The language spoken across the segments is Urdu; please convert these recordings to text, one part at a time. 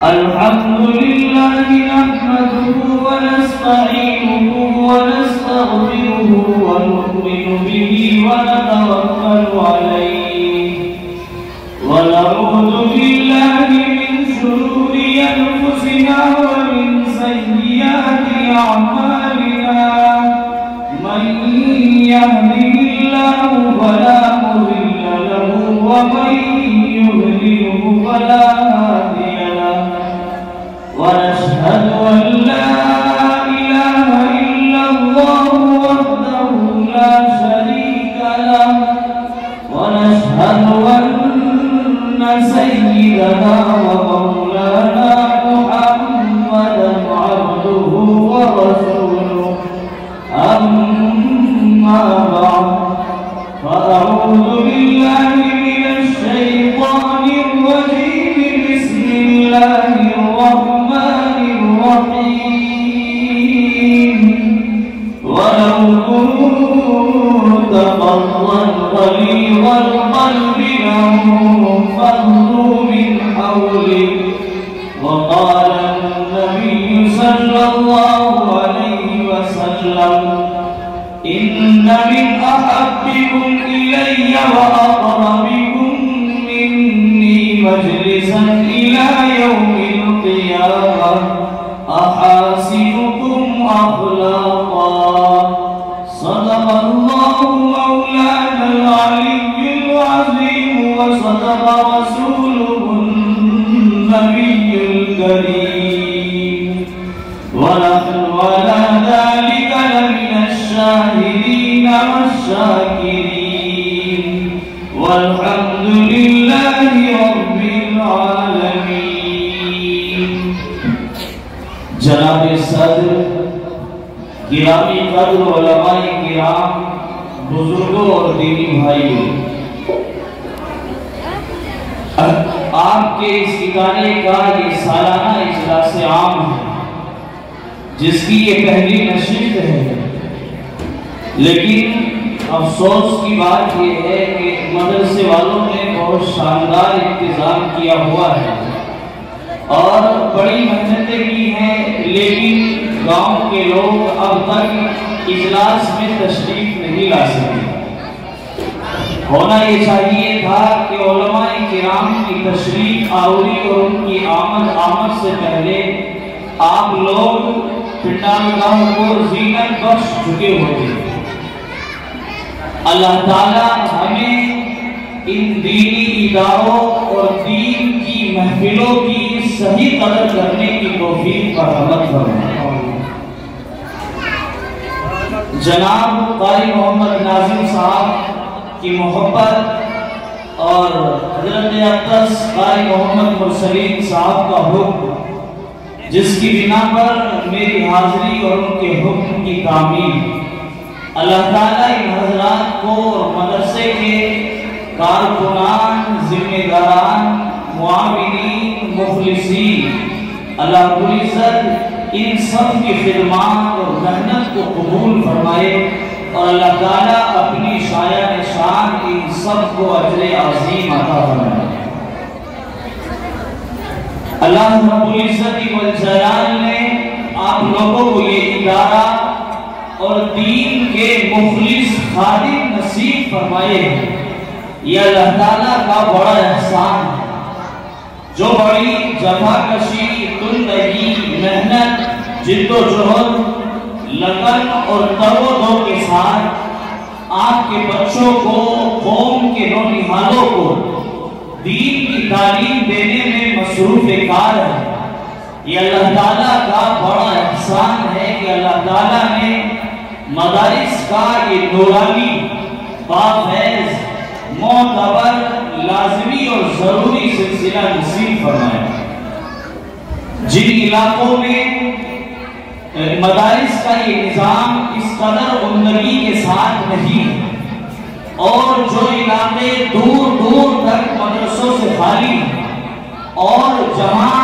الحمد لله نحمده ونستعينه ونستغفره ونؤمن به ونتوكل عليه ونعوذ بالله من شرور أنفسنا ومن سيئات أعمالنا من يهده الله فلا مضل له ومن يضلله فلا هادي له ونشهد أن لا إله إلا الله وحده لا شريك له ونشهد أن سيدنا ومولانا محمدا عبده ورسوله أما بعد فأعوذ بالله من الشيطان الرجيم بسم الله الرحمن الرحيم ولو كنت فظا غليظ القلب لانفضوا من حولك وقال النبي صلى الله عليه وسلم إن من أحبكم إلي وأقربكم مني مجلسا إلى يوم القيامة أحاسنكم أخلاقا صدق الله مولانا العلي العظيم وصدق رسوله النبي الكريم ونحن على ذلك لمن الشاهدين والشاكرين والحمد لله رب العالمين. جناب صدر گرامی قدر علماء کرام بزرگوں اور دینی بھائیوں، آپ کے اس ٹھکانے کا یہ سالانہ اجلاس عام ہے جس کی یہ پہلی نشست ہے، لیکن افسوس کی بات یہ ہے کہ مدرسے والوں نے بہت شاندار انتظام کیا ہوا ہے اور بڑی محنتیں کی ہیں، لیکن گاؤں کے لوگ اب تک اجلاس میں تشریف نہیں لا سکے۔ ہونا یہ چاہیے تھا کہ علماء کرام کی تشریف آوری اور ان کی آمد سے پہلے آپ لوگ پنڈالگاہ کو زینت بخش چکے ہوتے۔ اللہ تعالیٰ ہمیں ان دینی اداروں اور دین کی محفلوں کی صحیح قدر کرنے کی توفیق پر عمل فرمائے۔ جناب قاری محمد ناظم صاحب کی محبت اور حضرت اقدس قاری محمد مرسلین صاحب کا حکم، جس کی بنا پر میری حاضری اور ان کے حکم کی تعمیل، اللہ تعالیٰ ان حضرات کو اور مدرسے کے کارکنان، ذمہ داران، معاونین، مخلصین، اللہ رب العزت ان سب کی خدمات اور محنت کو قبول فرمائے اور اللہ تعالیٰ اپنی شایان شان ان سب کو اجر عظیم عطا فرمائے۔ اللہ رب العزت والجلال نے آپ لوگوں کو یہ ادارہ اور دین کے مخلص خادم نصیب فرمائے ہیں، یہ اللہ تعالیٰ کا بڑا احسان ہے۔ جو بڑی جفا کشی، تندگی، محنت، جد و جہد، لگن اور ترو کے ساتھ آپ کے بچوں کو، قوم کے نونہالوں کو دین کی تعلیم دینے میں مصروف کار ہے، یہ اللہ تعالیٰ کا بڑا احسان ہے کہ اللہ تعالیٰ نے مدارس کا یہ نورانی، بافیض، معتبر، لازمی اور ضروری سلسلہ نصیب فرمایا۔ جن علاقوں میں مدارس کا یہ نظام اس قدر عمدگی کے ساتھ نہیں اور جو علاقے دور دور تک مدرسوں سے خالی ہیں اور جہاں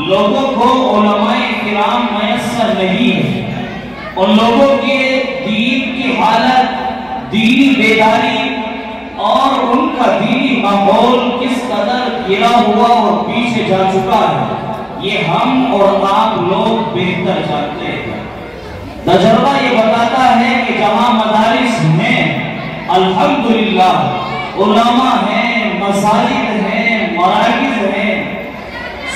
لوگوں کو علماء کرام میسر نہیں ہیں، ان لوگوں کے دین کی حالت، دینی بیداری اور ان کا دینی ماحول کس قدر گرا ہوا اور پیچھے جا چکا ہے، یہ ہم اور آپ لوگ بہتر جانتے ہیں۔ تجربہ یہ بتاتا ہے کہ جہاں مدارس ہیں الحمدللہ، علماء ہیں، مساجد ہیں، مراکز ہیں،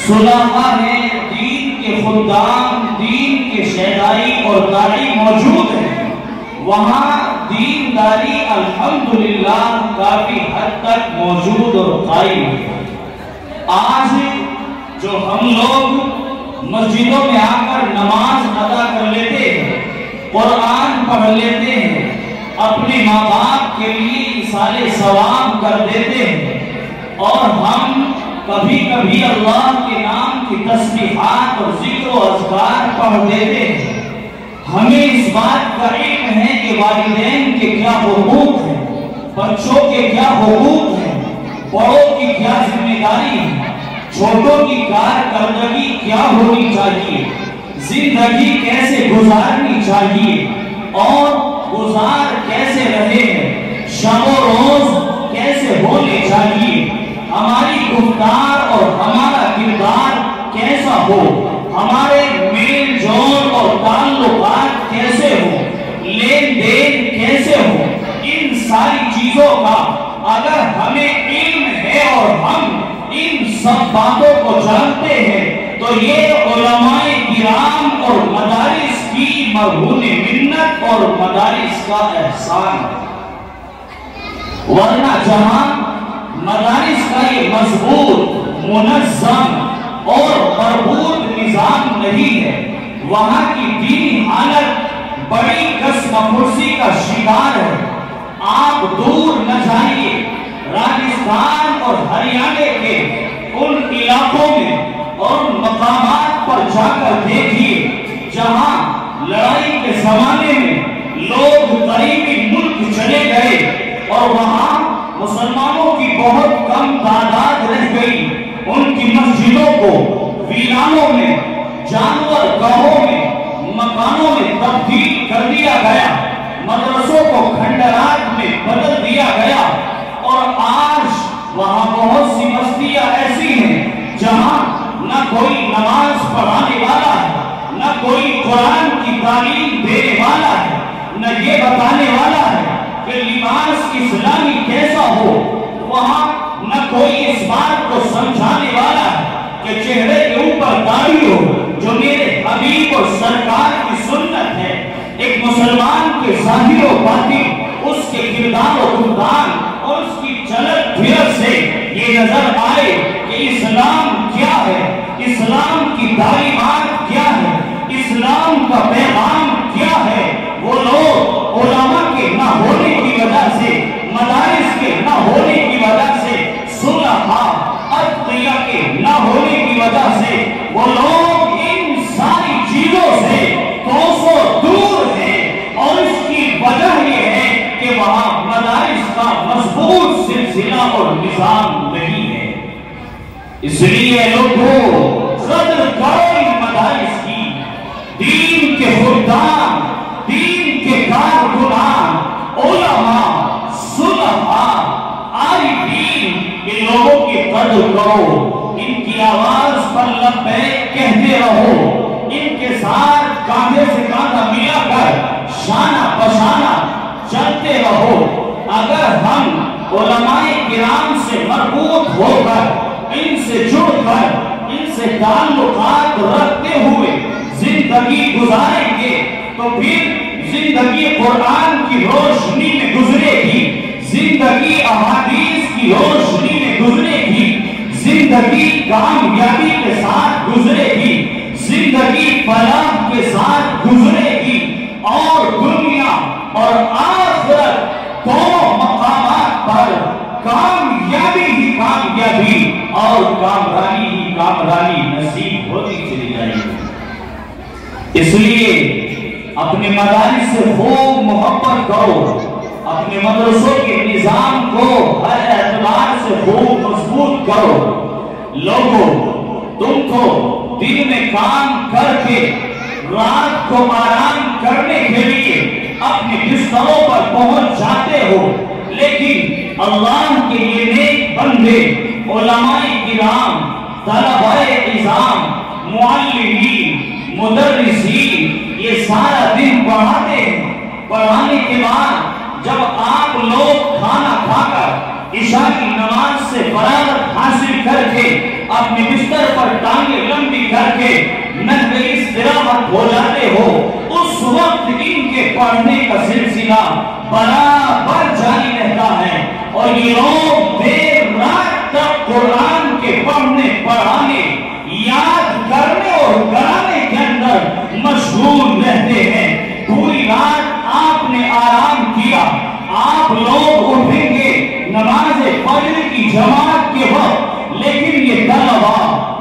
صلحاء ہیں، دین کے خدام، دین کے شہدائی اور داعی موجود ہیں، وہاں دینداری الحمدللہ کافی حد تک موجود اور قائم ہے۔ آج جو ہم لوگ مسجدوں میں آ کر نماز ادا کر لیتے ہیں، قرآن پڑھ لیتے ہیں، اپنے ماں باپ کے لیے ایصال ثواب کر دیتے ہیں، اور ہم کبھی کبھی اللہ کے نام کی تسبیحات اور ذکر و اذکار پڑھ دیتے ہیں، ہمیں اس بات کا علم ہے کہ والدین کے کیا حقوق ہیں، بچوں کے کیا حقوق ہیں، بڑوں کی کیا ذمہ داری ہے، چھوٹوں کی کارکردگی کیا ہونی چاہیے، زندگی کیسے گزارنی چاہیے اور گزار کیسے رہے ہیں، شب و روز کیسے ہونے چاہیے، ہماری گفتار اور ہمارا کردار کیسا ہو، ہمارے میل جول اور تعلقات کیسے ہو، لین دین کیسے ہو، ان ساری چیزوں کا اگر ہمیں علم ہے اور ہم ان سب باتوں کو جانتے ہیں تو یہ علماء کرام اور مدارس کی مرہون منت اور مدارس کا احسان ہے۔ ورنہ جہاں مدارس کا یہ مضبوط، منظم اور مربوط نظام نہیں ہے، وہاں کی دینی حالت بڑی قسم پرسی کا شکار ہے۔ آپ دور نہ جائیے، راجستھان اور ہریانے کے ان علاقوں میں اور مقامات پر جا کر دیکھیے جہاں لڑائی کے زمانے میں لوگ قریبی ملک چلے گئے اور وہاں مسلمانوں کی بہت کم تعداد رہ گئی، ان کی مسجدوں کو ویرانوں میں، جانور گاہوں میں، مکانوں میں تبدیل کر دیا گیا، مدرسوں کو کھنڈرات میں بدل دیا گیا، اور آج وہاں بہت سی بستیاں ایسی ہیں جہاں نہ کوئی نماز پڑھانے والا ہے، نہ کوئی قرآن کی تعلیم دینے والا ہے، نہ یہ بتانے والا ہے کہ لباس اسلامی کیسا ہو، وہاں نہ کوئی اس بات کو سمجھانے والا ہے کہ چہرے کے اوپر داڑھی ہو جو میرے حبیب اور سرکار کی سنت ہے۔ ایک مسلمان کے ظاہر و باطن، اس کے کردار و کردار اور اس کی چلت پھرت سے یہ نظر آئے کہ اسلام کیا ہے، اسلام کی تعلیمات کیا ہے، اسلام کا پیغام کیا ہے۔ وہ لوگ علماء کے نہ ہونے کی وجہ سے، مدارس کے نہ ہونے کی وجہ سے، صلحاء اتقیاء کے نہ ہونے کی وجہ سے، وہ لوگ ان ساری چیزوں سے کوسوں دور ہیں، اور اس کی وجہ یہ ہے کہ وہاں مدارس کا مضبوط سلسلہ اور نظام نہیں ہے۔ اس لیے لوگوں قدر کرو ان مدارس کی، دین کے خدام، دین کے کارکنان، علماء، صلحاء، عارفین، ان لوگوں کی قدر کرو، ان کی آواز پر لبیک کہتے رہو، ان کے ساتھ کاندھے سے کاندھا ملا کر شانہ بشانہ چلتے رہو۔ اگر ہم علماء کرام سے مربوط ہو کر، ان سے جڑ کر، ان سے تعلقات رکھتے ہوئے زندگی گزاریں گے تو پھر زندگی قرآن کی روشنی میں گزرے گی، زندگی احادیث کی روشنی میں گزرے گی، زندگی کامیابی کے ساتھ گزرے گی، زندگی فلاح کے ساتھ گزرے گی، اور دنیا اور آخرت دونوں مقامات پر کامیابی ہی کامیابی اور کامرانی ہی کامرانی نصیب ہوتی چلی جائے گی۔ اس لیے اپنے مدارس سے خوب محبت کرو، اپنے مدرسوں کے نظام کو ہر اعتبار سے خوب مضبوط کرو۔ لوگوں، تم تو دن میں کام کر کے رات کو آرام کرنے کے لیے اپنے بستروں پر پہنچ جاتے ہو، لیکن اللہ کے یہ نیک بندے، علماء کرام، طلباء نظام، معلمین، مدرسین یہ سارا دن پڑھاتے ہیں۔ پڑھانے کے بعد جب آپ لوگ کھانا کھا کر عشاء کی نماز سے فراغت حاصل کر کے اپنے بستر پر ٹانگیں لمبی کر کے نحو استراحت ہو جاتے ہو، اس وقت ان کے پڑھنے کا سلسلہ برابر جاری رہتا ہے، اور یہ لوگ دیر رات تک قرآن کے پڑھنے پڑھانے یاد کرنے اور کرانے کے اندر مشغول رہتے ہیں۔ پوری رات آپ نے آرام کیا، آپ لوگ اٹھیں گے نماز فجر کی جماعت کے وقت، لیکن یہ طلبا،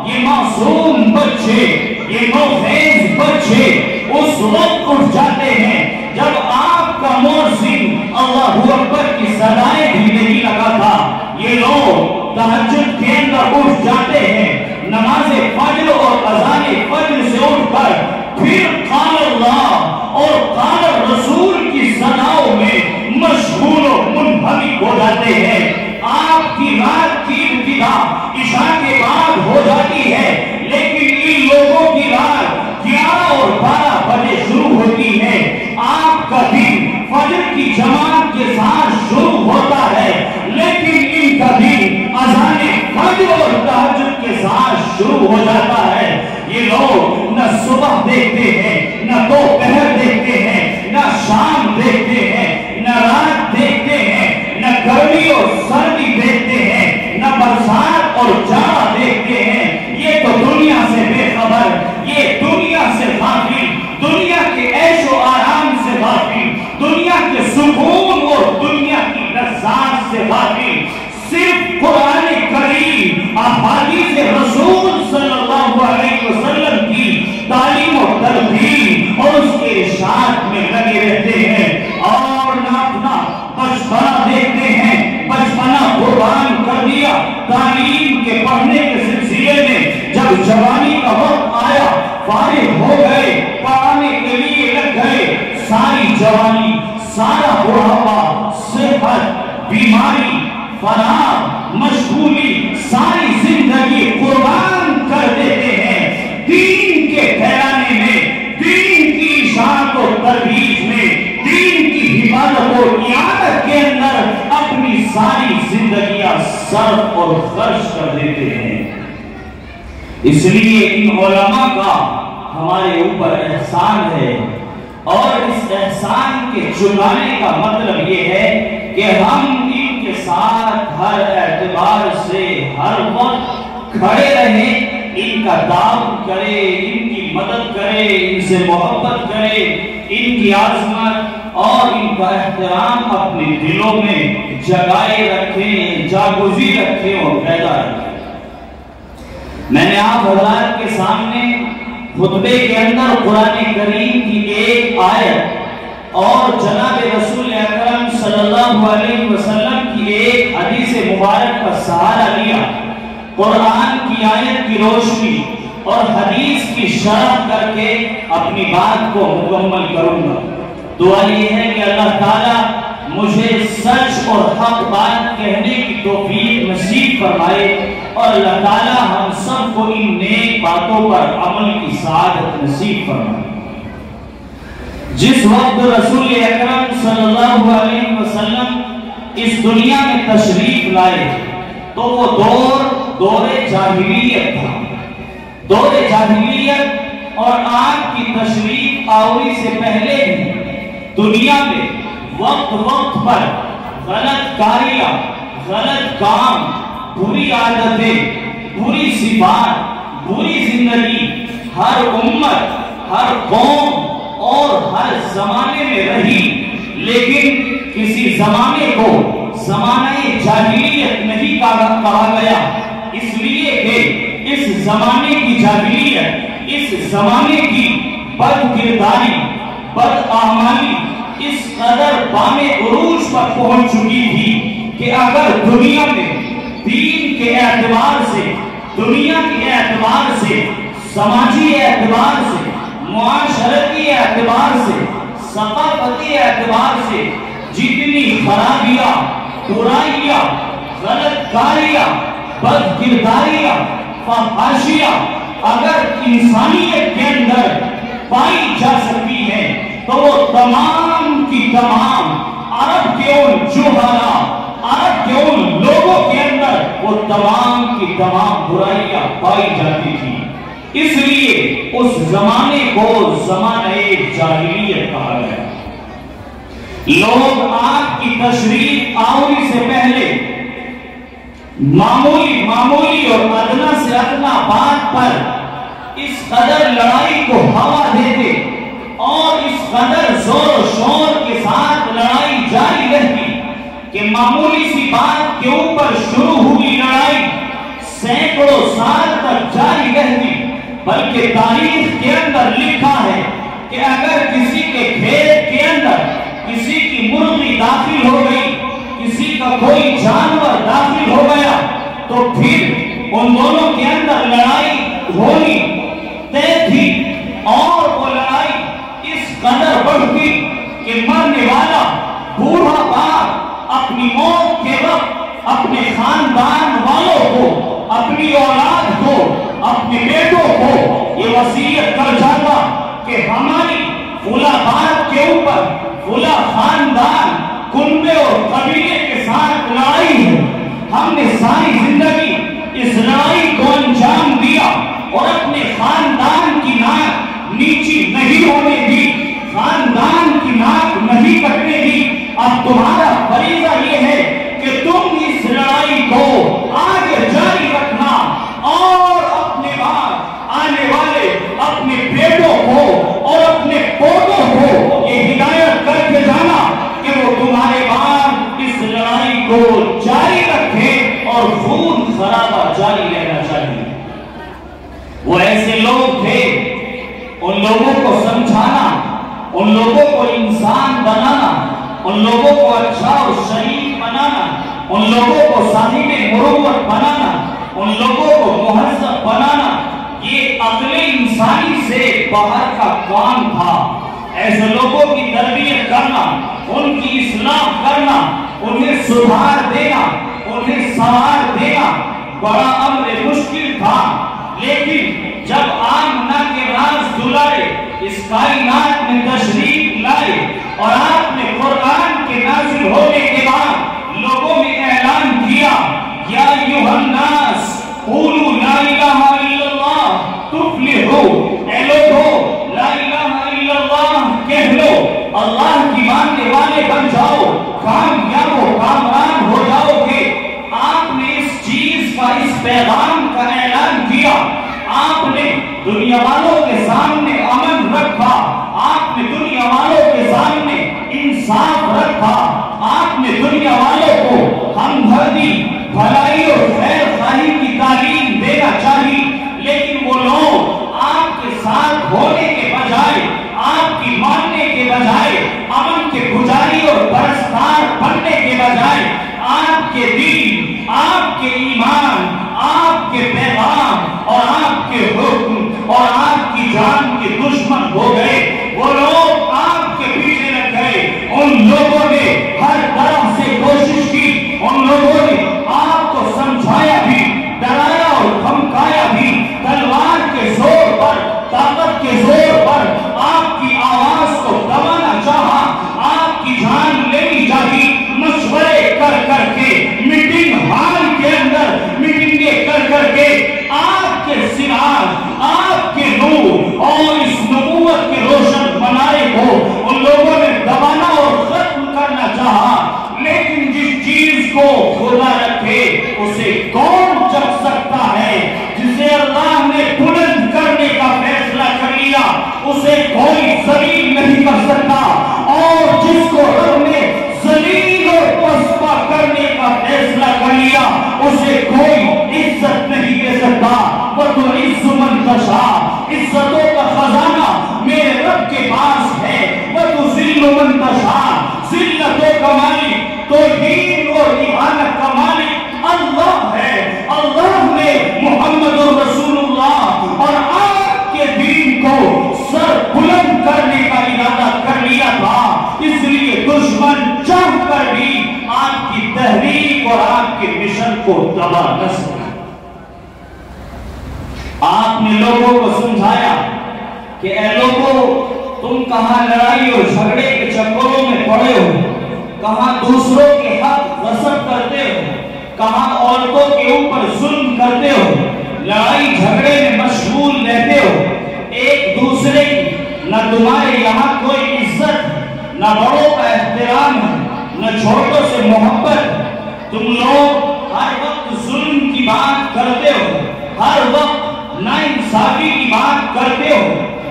یہ معصوم بچے، یہ نوخیز بچے اس وقت اٹھ جاتے ہیں جب آپ کا مؤذن اللہ اکبر کی صدائیں بھی نہیں لگا تھا۔ یہ لوگ تہجد کے اندر اٹھ جاتے ہیں، نماز فجر اور اذان فجر سے اٹھ کر پھر قال اللہ اور قال رسول کی صداؤں میں مشغول و منہمک ہو جاتے ہیں۔ آپ کی رات کی ابتدا عشاء کے بعد ہو جاتی ہے، لیکن ان لوگوں کی رات 11 اور 12 بجے شروع ہوتی ہے۔ آپ کا دن فجر کی جماعت کے ساتھ شروع ہوتا ہے، لیکن ان کا دن اذان فجر اور تہجد کے ساتھ شروع ہو جاتا ہے۔ یہ لوگ نہ صبح دیکھتے ہیں، نہ دوپہر دیکھتے ہیں، نہ شام دیکھتے ہیں، نہ رات دیکھتے ہیں، نہ گرمی اور سردی دیکھتے ہیں، نہ برسات اور جاڑا دیکھتے ہیں۔ یہ تو دنیا سے بے خبر، یہ دنیا سے غافل، دنیا کے عیش و آرام سے غافل، دنیا کے سکون اور دنیا کی لذات سے غافل، صرف قرآن کریم، احادیث رسول صلی اللہ علیہ وسلم کی تعلیم و تربیت اور اس کے ارشاد میں لگے رہتے ہیں، اور نہ اپنا بچپنا دیکھتے ہیں۔ بچپنا قربان کر دیا تعلیم کے پڑھنے کے سلسلے میں، جب جوانی کا وقت آیا فارغ ہو گئے، پڑھانے کے لیے لگ گئے، ساری جوانی، سارا بڑھاپا، صحت، بیماری، فراغ، مشغولی، ساری زندگی قربان کر دیتے ہیں دین کے پھیلانے میں، دین کی اشاعت و ترویج میں، دین کی حفاظت و اعانت کے اندر اپنی ساری زندگیاں صرف اور خرچ کر دیتے ہیں۔ اس لیے ان علماء کا ہمارے اوپر احسان ہے، اور اس احسان کے چکانے کا مطلب یہ ہے کہ ہم ان کے ساتھ ہر اعتبار سے ہر وقت کھڑے رہیں، ان کا دعم کریں، ان کی مدد کریں، ان سے محبت کریں، ان کی عظمت اور ان کا احترام اپنے دلوں میں جگائے رکھیں، جاگزی رکھیں اور پیدا رکھیں۔ میں نے آپ حضرات کے سامنے خطبے کے اندر قرآن کریم کی ایک آیت اور جناب رسول اکرم صلی اللہ علیہ وسلم کی ایک حدیث مبارک کا سہارا لیا۔ قرآن کی آیت کی روشنی اور حدیث کی شرح کر کے اپنی بات کو مکمل کروں گا۔ دعا یہ ہے کہ اللہ تعالیٰ مجھے سچ اور حق بات کہنے کی توفیق نصیب فرمائے، اور اللہ تعالیٰ ہم سب کو ان نیک باتوں پر عمل کی سعادت نصیب فرمائے۔ جس وقت رسول اکرم صلی اللہ علیہ وسلم اس دنیا میں تشریف لائے تو وہ دور جاہلیت تھا۔ دور جاہلیت اور آپ کی تشریف آوری سے پہلے بھی دنیا میں وقت وقت پر غلط کاریاں، غلط کام، بری عادتیں، بری صفات، بری زندگی ہر امت، ہر قوم اور ہر زمانے میں رہی، لیکن کسی زمانے کو زمانہ جاہلیت نہیں کہا گیا، اس لیے کہ اس زمانے کی جاہلیت، اس زمانے کی بد کرداری، بد اعمالی اس قدر بانے عروج پر پہنچ چکی تھی کہ اگر دنیا میں دین کے اعتبار سے، دنیا کے اعتبار سے، سماجی اعتبار سے، معاشرتی اعتبار سے، ثقافتی اعتبار سے جتنی خرابیاں، برائیاں، غلط کاریاں، بد کرداریاں، فحاشیاں، اگر انسانیت کے اندر پائی جا سکتی ہے تو وہ تمام کی تمام عرب کے ان جوہرا، عرب کے ان لوگوں کے اندر وہ تمام کی تمام برائیاں پائی جاتی تھی. اس لیے اس زمانے کو زمانہ جاہلیت کہا گیا. لوگ آپ کی تشریف آوری سے پہلے معمولی اور ادنا سے ادنا بات پر اس قدر لڑائی کو ہوا دیتے اور اس قدر زور و شور کے ساتھ لڑائی جاری رہتی کہ معمولی سی بات کے اوپر شروع ہوئی لڑائی سینکڑوں سال تک جاری رہتی. بلکہ تاریخ کے اندر لکھا ہے کہ اگر کسی کے کھیت کے اندر کسی کی مرغی داخل ہو گئی، کسی کا کوئی جانور داخل ہو گیا تو پھر ان دونوں کے اندر لڑائی ہونی طے تھی. اور وہ لڑائی اس قدر بڑھتی کہ مرنے والا بوڑھا باپ اپنی موت کے وقت اپنے خاندان والوں کو، اپنی اولاد کو، اپنے بیٹوں کو یہ وصیت کر جاتا کہ ہماری فلاں بات کے اوپر فلاں خاندان، کنبے اور قبیلے کے ساتھ لڑائی ہے. ہم نے ساری زندگی اس لڑائی کو انجام دیا اور اپنے خاندان کی ناک نیچی نہیں ہونے دی، خاندان کی ناک نہیں کٹنے دی. اب تمہارا فریضہ یہ ہے کہ تم اس لڑائی کو آگے جاری رکھنا اور اپنے بعد آنے والے اپنے بیٹوں کو اور اپنے پوتوں کو یہ ہدایت کر کے جانا کہ وہ تمہارے بعد اس لڑائی کو جاری رکھے اور خون خرابہ جاری رہنا چاہیے. وہ ایسے لوگ تھے، ان لوگوں کو سمجھانا، ان لوگوں کو انسان بنانا، ان لوگوں کو اچھا اور شریف بنانا، ان لوگوں کو صاحب مروت بنانا، ان لوگوں کو مہذب بنانا، یہ عقل انسانی سے باہر کا کام تھا. ایسے لوگوں کی تربیت کرنا، ان کی اصلاح کرنا، انہیں سدھار دینا، انہیں سوار دینا بڑا امر مشکل تھا. لیکن جب آمنہ کے راز دلائے، اس کائنات میں تشریف لائے اور آپ نے قرآن کے نازل ہونے کے بعد لوگوں میں اعلان کیا یا ایھا الناس قولوا لا الہ الا اللہ تفلحوا، اے لوگو لا الہ الا اللہ کہہ لو، اللہ کی ماننے والے بن جاؤ، کامیاب و کامران ہو جاؤ گے. آپ نے اس چیز کا، اس پیغام کا اعلان کیا. آپ نے دنیا والوں کے سامنے امن رکھا، آپ نے دنیا والوں کے سامنے انصاف رکھا، آپ نے دنیا والوں کو ہمدردی، بھلائی اور خیر خواہی کی تعلیم دینا چاہیے. لیکن وہ لوگ آپ کے ساتھ ہونے کے بجائے، آپ کی ماننے کے بجائے، امن کے پجاری اور پرستار بننے کے بجائے آپ کے دین، آپ کے ایمان، آپ کے پیغام اور آپ کے حکم اور آپ کی جان کے دشمن ہو گئے. وہ لوگ آپ کے پیچھے لگ گئے. ان لوگوں نے ہر طرح سے کوشش کی، ان لوگوں نے آپ کو سمجھایا بھی، ڈرایا اور دھمکایا بھی، تلوار کے زور پر، طاقت کے زور پر آپ کی آواز کو دبانا چاہا، آپ کی جان لینی چاہی. مشورے کر کر کے، میٹنگ ہال کے اندر میٹنگیں کر کر کے آپ کے سراج، آپ کے نور اور اس نبوت کے روشن منارے کو ان لوگوں نے دبانا اور ختم کرنا چاہا. لیکن جس چیز کو خدا رکھے اسے کون چک سکتا ہے؟ جسے اللہ نے بلند کرنے کا فیصلہ کر لیا اسے کوئی ذلیل نہیں کر سکتا، اور جس کو رب نے ذلیل اور پسپا کرنے کا فیصلہ کر لیا اسے کوئی عزت نہیں دے سکتا. وَتُعِزُّ مَن تَشَاءُ، عزتوں کا خزانہ میرے رب کے پاس ہے. وَتُذِلُّ مَن تَشَاءُ، ذلتوں کا مالک، توہین اور اہانت کا مالک اللہ ہے. اللہ نے محمد رسول اللہ اور آپ کے دین کو سر بلند کرنے کا ارادہ کر لیا تھا. اس لیے دشمن چاہ کر بھی آپ کی تحریک اور آپ کے مشن کو دبا نہ سکا. آپ نے لوگوں کو سمجھایا کہ اے لوگوں، تم کہاں لڑائی اور جھگڑے کے چکروں میں پڑے ہو، کہاں دوسروں کے حق غصب کرتے ہو، کہاں عورتوں کے اوپر ظلم کرتے ہو، لڑائی جھگڑے میں مشغول رہتے ہو، ایک دوسرے کی نہ تمہارے یہاں کوئی عزت، نہ بڑوں کا احترام ہے، نہ چھوٹوں سے محبت، تم لوگ ہر وقت ظلم کی بات کرتے ہو، ہر وقت ناانصافی کی بات کرتے ہو،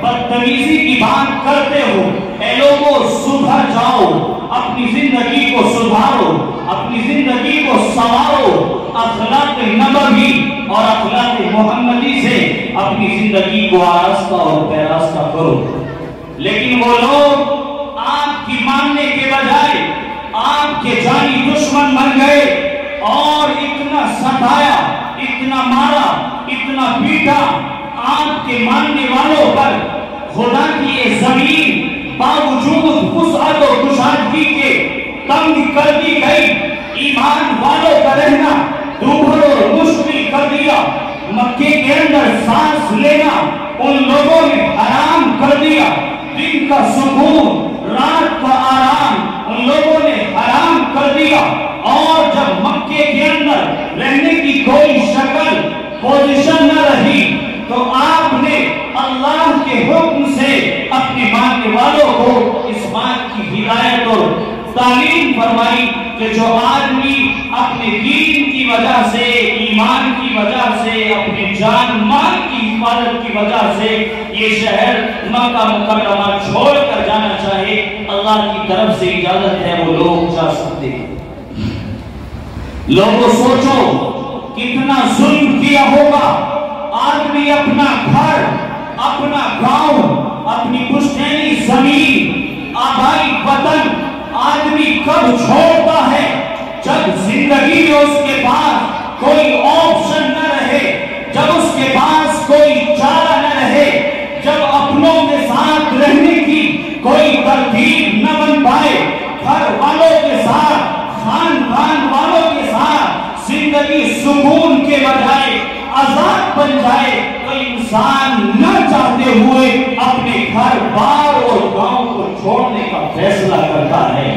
بدتمیزی کی بات کرتے ہو۔ اے لوگوں، سدھر جاؤ، اپنی زندگی کو سدھارو، اپنی زندگی کو سنوارو، اخلاق نبوی اور اخلاق محمدی سے اپنی زندگی کو آراستہ اور پیراستہ کرو۔ لیکن وہ لوگ آپ کی ماننے کے بجائے آپ کے جانی دشمن بن گئے اور اتنا ستایا، اتنا مارا، اتنا پیٹا آپ کے ماننے والوں پر۔ خدا کی یہ زمین باوجود وسعت و کشادگی کے تنگ کر دی گئی، ایمان والوں کا رہنا دوبھر اور مشکل کر دیا، مکے کے اندر سانس لینا ان لوگوں نے حرام کر دیا، دن کا سکون، رات کا آرام ان لوگوں نے حرام کر دیا، اور جب مکے کے اندر رہنے کی کوئی شکل پوزیشن نہ رہی تو آپ نے اللہ کے حکم سے اپنے ماننے والوں کو اس بات کی ہدایت اور تعلیم فرمائی کہ جو آدمی اپنے دین کی وجہ سے، ایمان کی وجہ سے، اپنے جان مال کی حفاظت کی وجہ سے یہ شہر مکہ مکرمہ چھوڑ کر جانا چاہے، اللہ کی طرف سے اجازت ہے، وہ لوگ جا سکتے ہیں۔ لوگوں سوچو کتنا ظلم کیا ہوگا، آدمی اپنا گھر، اپنا گاؤں، اپنی پشتینی زمین، آبائی وطن آدمی کب چھوڑتا ہے؟ جب زندگی میں اس کے پاس کوئی آپشن نہ رہے، جب اس کے پاس کوئی چارہ نہ رہے، جب اپنوں کے ساتھ رہنے کی کوئی ترتیب نہ بن پائے، گھر والوں کے ساتھ، خاندان والوں کے ساتھ زندگی سکون کے بجائے عذاب بن جائے، تو انسان نہ چاہتے ہوئے اپنے گھر بار اور گاؤں کو چھوڑنے کا فیصلہ کرتا ہے۔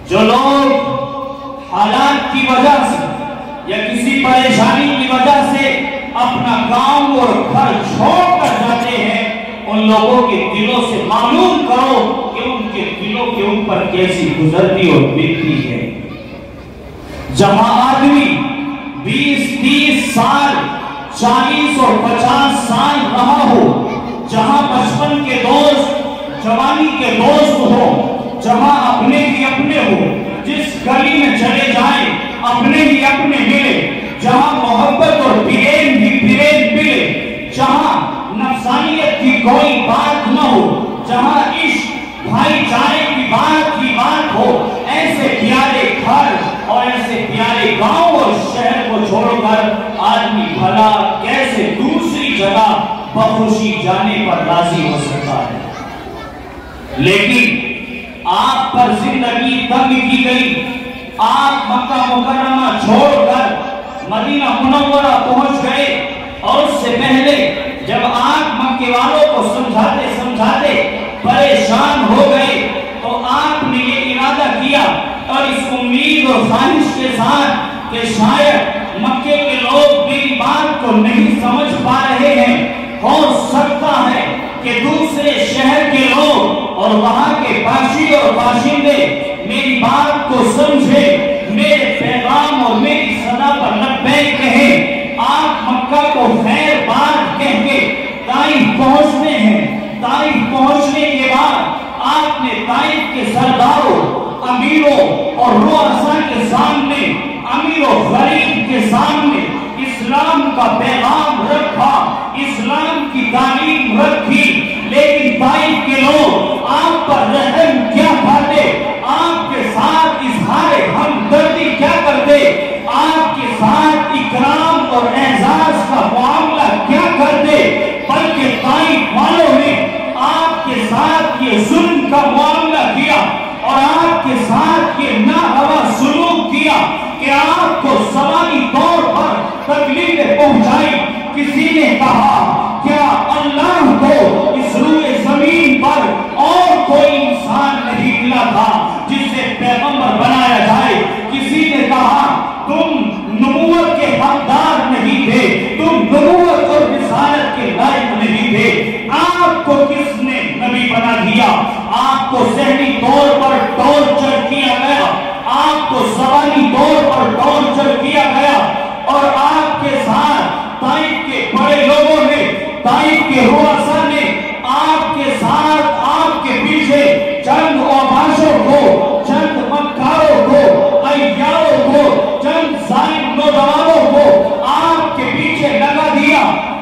جو لوگ حالات کی وجہ سے یا کسی پریشانی کی وجہ سے اپنا گاؤں اور گھر چھوڑ کر جاتے ہیں، ان لوگوں کے دلوں سے معلوم کرو کہ ان کے دلوں کے اوپر کیسی گزرتی اور بیتتی ہے۔ جہاں آدمی 20-30 سال، 40 اور 50 سال رہا ہو، جہاں بچپن کے دوست، جوانی کے دوست ہو، جہاں اپنے ہی اپنے ہو، جس گلی میں چلے جائیں اپنے ہی اپنے ملے، جہاں محبت اور پریم ہی پریم ملے، جہاں نفسانیت کی کوئی بات نہ ہو، جہاں عشق بھائی چارے کی بات ہو، ایسے پیارے گھر اور ایسے پیارے گاؤں اور شہر کو چھوڑ کر آدمی بھلا کیسے دوسری جگہ بخوشی جانے پر راضی ہو سکتا ہے؟ لیکن آپ پر زندگی تنگ کی گئی، آپ مکہ مکرمہ چھوڑ کر مدینہ منورہ پہنچ گئے، اور اس سے پہلے جب آپ مکے والوں کو سمجھاتے پریشان ہو گئے تو آپ نے یہ ارادہ کیا اور اس امید اور خواہش کے ساتھ کہ شاید مکے کے لوگ میری بات کو نہیں سمجھ پا رہے ہیں، ہو سکتا ہے کہ دوسرے شہر کے لوگ اور وہاں کے باشی اور باشندے میری بات کو سمجھے، میرے پیغام اور میری صدا پر لبیک کہیں۔ آپ مکہ کو خیر بات کہہ کے طائف پہنچتے ہیں۔ طائف پہنچنے کے بعد آپ نے طائف کے سرداروں، امیروں اور رؤساء کے سامنے، امیر و غریب کے سامنے اسلام کا پیغام رکھا، اسلام کی تعلیم رکھی، لیکن طائف کے لوگ آپ پر رحم کیا کھاتے، آپ کے ساتھ اظہار ہمدردی کیا کرتے، آپ کے ساتھ اکرام اور اعزاز کا معاملہ کیا کرتے، بلکہ طائف والوں نے آپ کے ساتھ یہ ظلم کا معاملہ کیا اور آپ کے ساتھ یہ ناروا سلوک کیا کہ آپ کو زبانی طور پر تکلیفیں پہنچائی۔ کسی نے کسی نے کہا تم نبوت کے حقدار نہیں تھے، تم نبوت اور رسالت کے لائق نہیں تھے، آپ کو کس نے نبی بنا دیا؟ آپ کو ذہنی طور پر ٹارچر کیا گیا، آپ کو زبانی طور پر ٹارچر کیا گیا، اور آپ کے ساتھ طائف کے بڑے لوگوں نے، طائف کے رؤساء نے آپ کے ساتھ، آپ کے پیچھے چند اوباشوں کو، چند مکاروں کو، عیاروں کو، چند ظالم نوجوانوں کو آپ کے پیچھے لگا دیا،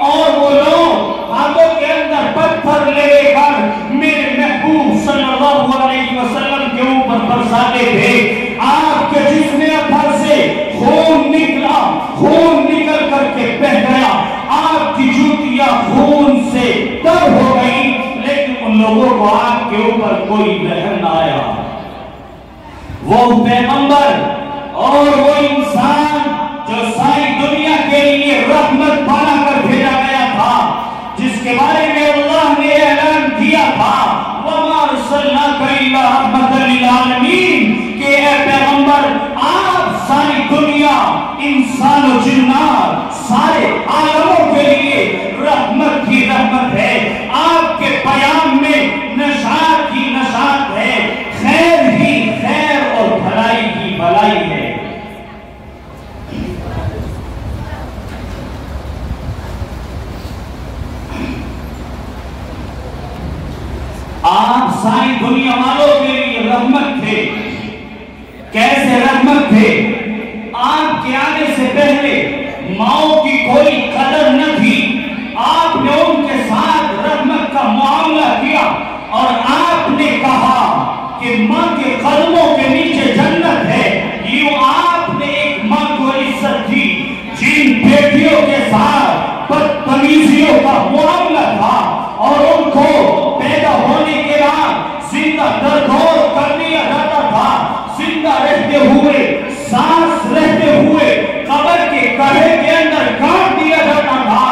اور وہ لوگ ہاتھوں کے اندر پتھر لے کر میرے محبوب صلی اللہ علیہ وسلم کے اوپر برساتے تھے۔ آپ کے جسم اطہر سے خون نکلا، خون نکل کر کے بہہ گیا، آپ کی جوتیاں خون سے تر ہو گئی، لیکن ان لوگوں کو آپ کے اوپر کوئی رحم نہ آیا۔ وہ پیغمبر اور وہ انسان جو ساری دنیا کے لیے رحمت بنا کر بھیجا گیا تھا، جس کے بارے میں اللہ نے اعلان کیا تھا وَمَا أَرْسَلْنَاكَ إِلَّا رَحْمَةً لِّلْعَالَمِينَ، کہ اے پیغمبر آپ ساری دنیا، انسان و جنات، سارے عالموں کے لیے رحمت ہی رحمت ہے۔ آپ کے پیام میں نشاط ہی نشاط ہے، خیر ہی خیر اور بھلائی ہی بھلائی ہے۔ آپ ساری دنیا والوں کے لیے رحمت تھے۔ کیسے رحمت تھے؟ آپ کے آنے سے پہلے ماؤں کی کوئی قدر نہ تھی، آپ نے ان کے ساتھ رحمت کا معاملہ کیا، اور آپ نے کہا کہ ماں کے قدموں کے نیچے جنت ہے۔ یوں آپ نے ایک ماں کو عزت دی، جن بیٹیوں کے ساتھ بدتمیزیوں کا معاملہ تھا اور ان کو پیدا ہونے کے بعد زندہ دردور کر دیا جاتا تھا، زندہ رہتے ہوئے، سانس رہتے ہوئے قبر کے گڑھے کے اندر کاٹ دیا جاتا تھا،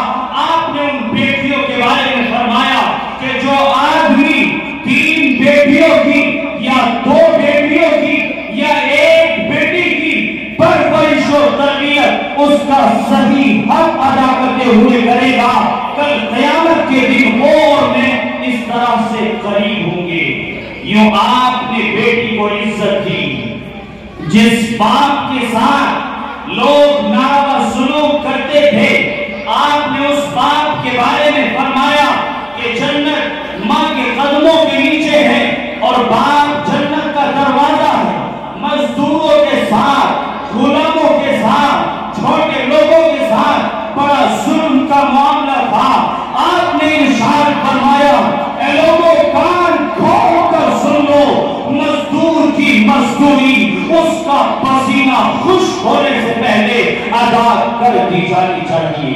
آپ نے ان بیٹیوں کے بارے میں فرمایا کہ جو آدمی 3 بیٹیوں کی یا 2 بیٹیوں کی یا 1 بیٹی کی پرورش و تربیت اس کا صحیح حق ادا کرتے ہوئے کرے گا، کل قیامت کے دن اور میں اس طرح سے قریب ہوں گے۔ یوں آپ نے بیٹی کو عزت دی۔ جس باپ کے ساتھ لوگ ناروا سلوک کرتے تھے، آپ نے اس باپ کے بارے میں فرمایا کہ جنت ماں کے قدموں کے نیچے ہے، اور باپ جنت کا دروازہ ہے۔ مزدوروں کے ساتھ، غلاموں کے ساتھ، چھوٹے لوگوں کے ساتھ بڑا ظلم کا معاملہ تھا۔ آپ نے ارشاد فرمایا اے لوگوں کان کھول کر سن لو، مزدور کی مزدوری اس کا پسینہ خشک ہونے سے پہلے ادا کر دی جانی چاہیے۔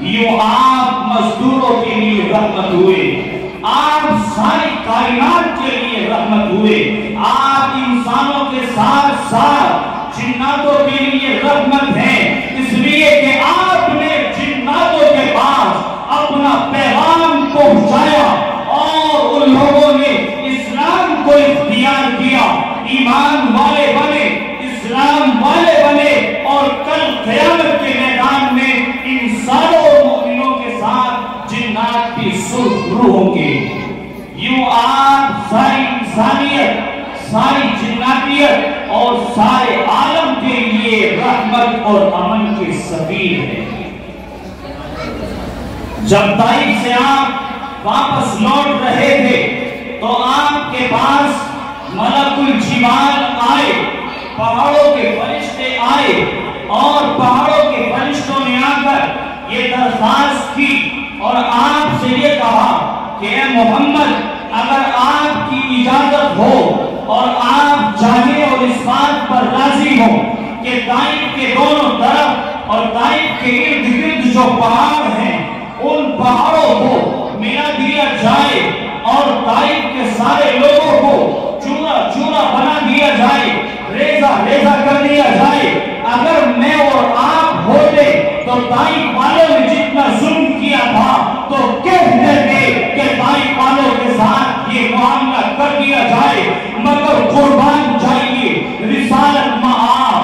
یوں آپ مزدوروں کے لیے رحمت ہوئے، آپ ساری کائنات کے لیے رحمت ہوئے، آپ انسانوں کے ساتھ ساتھ جناتوں کے لیے رحمت ہیں، اس لیے کہ آپ نے جناتوں کے پاس اپنا پیغام پہنچایا اور ان لوگوں نے اسلام کو اختیار کیا، ایمان والے بنے، اسلام والے بنے، اور کل قیامت کے میدان میں انسانوں اور مومنوں کے ساتھ جنات بھی سرخرو ہوں گے۔ یوں آپ ساری انسانیت، ساری جناتیت اور سارے عالم کے لیے رحمت اور امن کے سفیر ہیں۔ جب طائف سے آپ واپس لوٹ رہے تھے تو آپ کے پاس ملک الجبال آئے، پہاڑوں کے فرشتے آئے، اور پہاڑوں کے فرشتوں نے آ کر یہ درخواست کی اور آپ سے یہ کہا کہ اے محمد، اگر آپ کی اجازت ہو اور آپ چاہیں اور اس بات پر راضی ہو کہ طائف کے دونوں طرف اور طائف کے ارد گرد جو پہاڑ ہیں ان پہاڑوں کو ملا دیا جائے اور طائف کے سارے لوگوں کو چورا چورا بنا دیا جائے، ریزہ ریزہ کر دیا جائے، اگر میں اور آپ ہوتے تو طائف والوں نے جتنا ظلم کیا تھا تو کہہ دیتے کہ طائف والوں کے ساتھ یہ معاملہ کر دیا جائے، مگر قربان جائیے، رسالت معاف،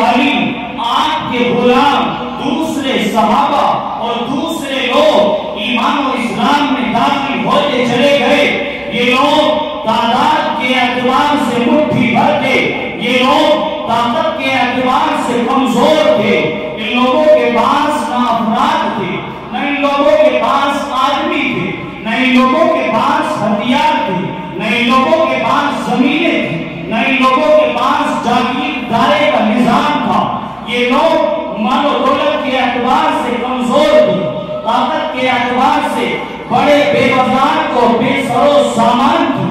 علی، آپ کے غلام، دوسرے صحابہ اور دوسرے لوگ ایمان و اسلام میں داخل ہوتے چلے گئے۔ یہ لوگ تعداد کے اعتبار سے مٹھی بھر تھے، یہ لوگ طاقت کے اعتبار سے کمزور تھے، ان لوگوں کے پاس نہ افراد تھے، نہ ان لوگوں کے پاس آدمی تھے، نہ ان لوگوں کے پاس ہتھیار تھے، نہ ان لوگوں کے پاس زمینیں تھیں، نہ ان لوگوں کے پاس جاگیرداری کا نظام تھا۔ یہ لوگ مال و دولت کے اعتبار سے کمزور تھے، طاقت کے اعتبار سے بڑے بے وزن اور بے سر و سامان تھے۔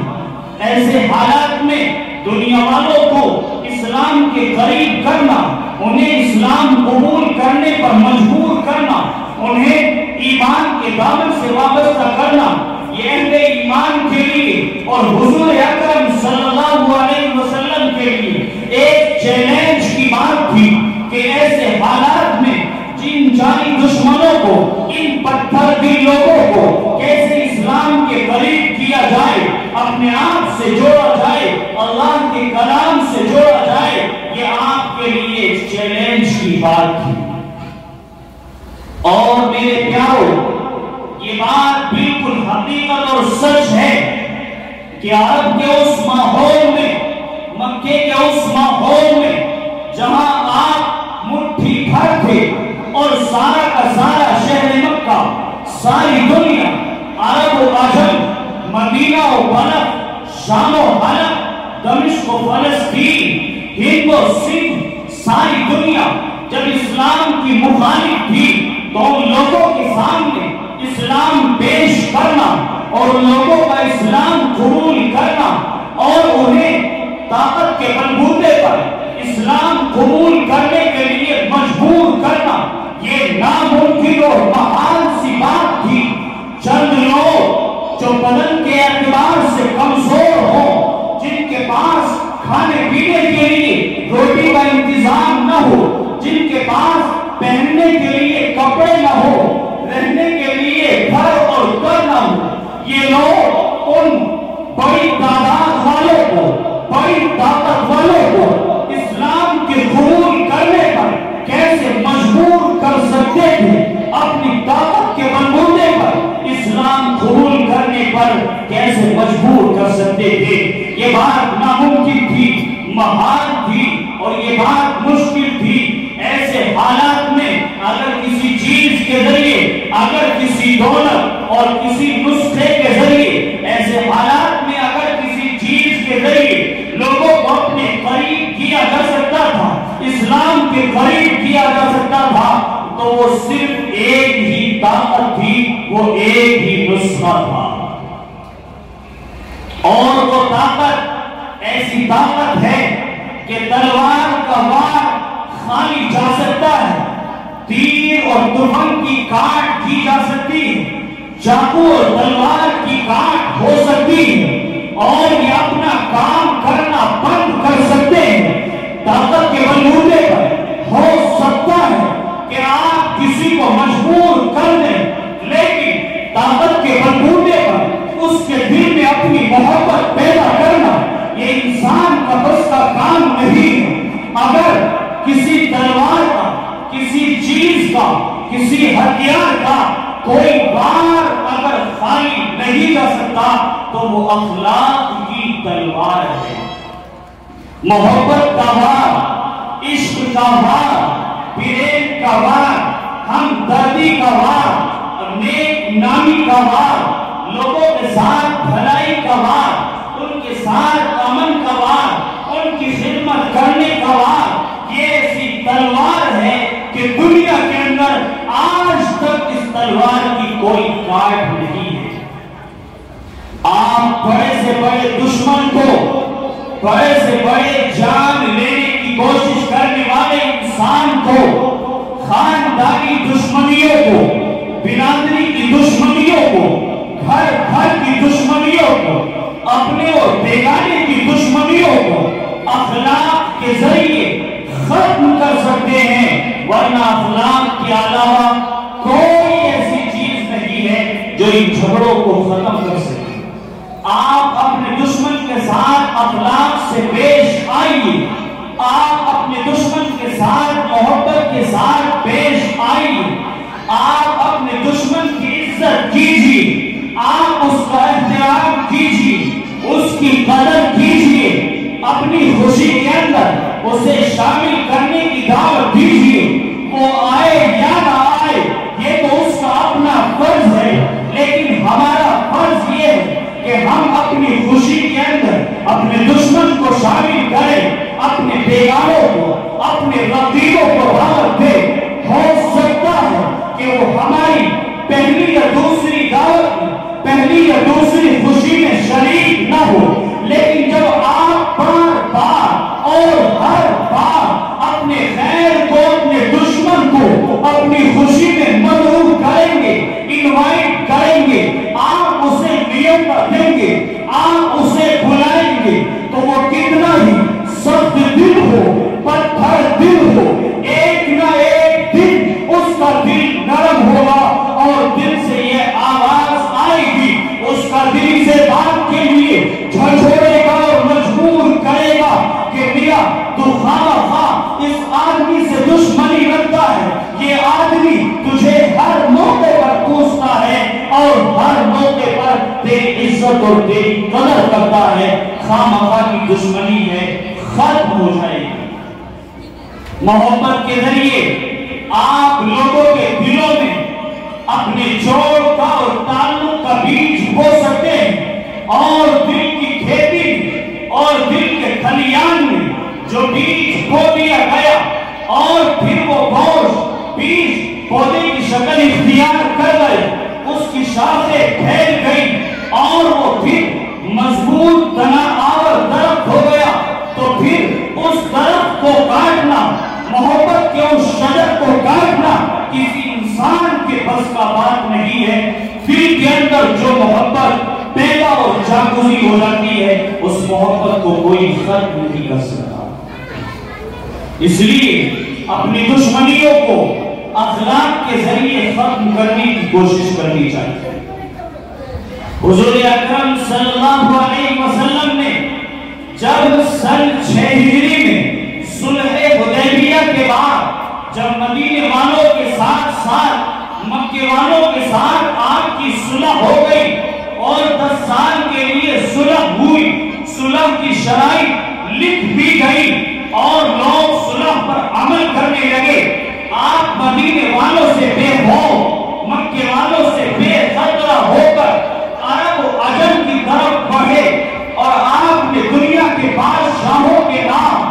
ایسے حالات میں دنیا والوں کو اسلام کے قریب کرنا، انہیں اسلام قبول کرنے پر مجبور کرنا، انہیں ایمان کے دامن سے وابستہ کرنا، یہ اہل ایمان کے لیے اور حضور اکرم صلی اللہ علیہ وسلم کے لیے ایک چیلنج کی بات تھی کہ ایسے حالات میں جن جانی دشمنوں کو، ان پتھر دل لوگوں کو کیسے اسلام کے قریب کیا جائے، اپنے آپ سے جوڑا جائے، اللہ کے کلام سے جوڑا جائے، یہ آپ کے لیے ایک چیلنج کی بات تھی۔ اور میرے پیارو، یہ بات بالکل حقیقت اور سچ ہے کہ عرب کے اس ماحول میں، مکے کے اس ماحول میں جہاں آپ مٹھی بھر تھے اور سارا کا سارا شہر مکہ، ساری دنیا، عرب و عجم، مدینہ و بلخ، شام و حلب، دمشق و فلسطین، ہند و سندھ، ساری دنیا جب اسلام کی مخالف تھی تو ان لوگوں کے سامنے اسلام پیش کرنا اور ان لوگوں کا اسلام قبول کرنا اور انہیں طاقت کے بلبوتے پر اسلام قبول کرنے کے لیے مجبور کرنا، یہ ناممکن اور محال سی بات تھی۔ چند لوگ جو بدن کے اعتبار سے کمزور ہوں، جن کے پاس کھانے پینے کے لیے روٹی کا انتظام نہ ہو، جن کے پاس پہننے کے لیے کپڑے نہ ہو، رہنے کے لیے گھر اور گھر نہ ہو، یہ لوگ ان بڑی تعداد والوں کو، بڑی طاقت والوں کو اسلام کے قبول کرنے پر کیسے مجبور کر سکتے تھے، اپنی طاقت کے بلبوتے پر اسلام قبول کرنے پر کیسے مجبور کر سکتے تھے۔ یہ بات ناممکن تھی، محال تھی اور یہ بات مشکل تھی۔ ایسے حالات میں اگر کسی چیز کے ذریعے، اگر کسی دولت اور کسی نسخے کے ذریعے، ایسے حالات میں اگر کسی چیز کے ذریعے لوگوں کو اپنے قریب کیا جا سکتا تھا، اسلام کے قریب کیا جا سکتا تھا، تو وہ صرف ایک ہی طاقت تھی، وہ ایک ہی نسخہ تھا۔ اور وہ طاقت ایسی طاقت ہے کہ تلوار کا وار خالی جا سکتا ہے، تیر اور دفن کی کاٹ کی جا سکتی ہے، چاقو اور تلوار کی کاٹ ہو سکتی ہے، اور یہ اپنا کام کرنا بند کر سکتے ہیں۔ طاقت کے بلبوتے پر ہو سکتا ہے کہ آپ کسی کو مجبور کر دیں، لیکن طاقت کے بلبوتے پر اس کے دل میں اپنی محبت پیدا کرنا یہ انسان کا بس کا کام نہیں ہے۔ اگر کسی تلوار کا، کسی چیز کا، کسی ہتھیار کا کوئی وار اگر خالی نہیں جا سکتا تو وہ اخلاق کی تلوار ہے۔ محبت کا وار، عشق کا وار، پریم کا وار، ہمدردی کا وار، نیک نامی کا وار، لوگوں کے ساتھ بھلائی کا وار، ان کے ساتھ امن کا وار، ان کی خدمت کرنے کا وار، یہ ایسی تلوار ہے کہ دنیا کے اندر آج تک اس تلوار کی کوئی کاٹ نہیں ہے۔ آپ بڑے سے بڑے دشمن کو، بڑے سے بڑے جان لینے کی کوشش کرنے والے انسان کو، خاندانی دشمنیوں کو، برادری کی دشمنیوں کو، گھر گھر کی دشمنیوں کو، اپنے اور بیگانے کی دشمنیوں کو اخلاق کے ذریعے ختم کر سکتے ہیں، ورنہ اخلاق کے علاوہ کوئی ایسی چیز نہیں ہے جو ان جھگڑوں کو ختم کر سکے۔ آپ اپنے دشمن کے ساتھ اخلاق سے پیش آئیے، آپ اپنے دشمن کے اسے شامل کرنے کی دعوت دیجیے. وہ آئے یا نہ آئے یہ تو اس کا اپنا فرض ہے، لیکن ہمارا فرض یہ ہے کہ ہم اپنی خوشی کے اندر اپنے دشمن کو شامل کریں، اپنے بیگانوں کو، اپنے رقیبوں کو دعوت دیں. ہو سکتا ہے کہ وہ ہماری پہلی یا دوسری دعوت میں، پہلی یا دوسری خوشی میں شریک نہ ہو، لیکن جب آپ بار بار اور ہر بار اپنے غیر کو، اپنے دشمن کو اپنی خوشی میں مدعو کریں گے، انوائٹ کریں گے، آپ اسے نیمتا دیں گے، آپ اسے بلائیں گے، تو وہ کتنا ہی سخت دل ہو، پتھر دل ہو، ایک نہ ایک دن اس کا دل نرم ہوگا اور دل سے یہ آواز آئے گی، اس کا دل سے بات کے لیے جھنجھوڑے گا اور مجبور کرے گا کہ میاں تو خواہ اس آدمی سے دشمنی رکھتا ہے، یہ آدمی تجھے ہر موقع پر کوستا ہے اور ہر موقع پر تیری عزت اور تیری قدر کرتا ہے، خواہ کی دشمنی ہے ختم ہو جائے گی. محبت کے ذریعے آپ لوگوں کے دلوں میں اپنے جوڑ کا اور تعلق کا بیج بو سکتے ہیں، اور دل کی کھیتی اور دل کے کھلیان میں جو بیج بو دیا گیا اور پھر وہ گوشت بیج پودے کی شکل اختیار کر گئے، اس کی شاخیں پھیل گئی اور وہ پھر مضبوط تنا آور درخت ہو گیا، تو پھر اس درخت کو کاٹنا، محبت کے اس شجر کو کاٹنا کسی انسان کے بس کا بات نہیں ہے. دل کے اندر جو محبت پیدا اور جاگزی ہو جاتی ہے اس محبت کو کوئی ختم نہیں کر سکتا. اس لیے اپنی دشمنیوں کو اخلاق کے ذریعے ختم کرنے کی کوشش کرنی چاہیے. حضور اکرم صلی اللہ علیہ وسلم نے جب سن 6 ہجری میں صلح حدیبیہ کے بعد جب مدینے والوں کے ساتھ مکے والوں کے ساتھ آپ کی صلح ہو گئی اور 10 سال کے لیے صلح ہوئی، صلح کی شرائط لکھ بھی گئی اور لوگ صلح پر عمل کرنے لگے، آپ مدینے والوں سے بے خوف، مکے والوں سے بے خطرہ ہو کر عرب و عجم کی طرف بڑھے اور آپ نے دنیا کے بادشاہوں کے نام،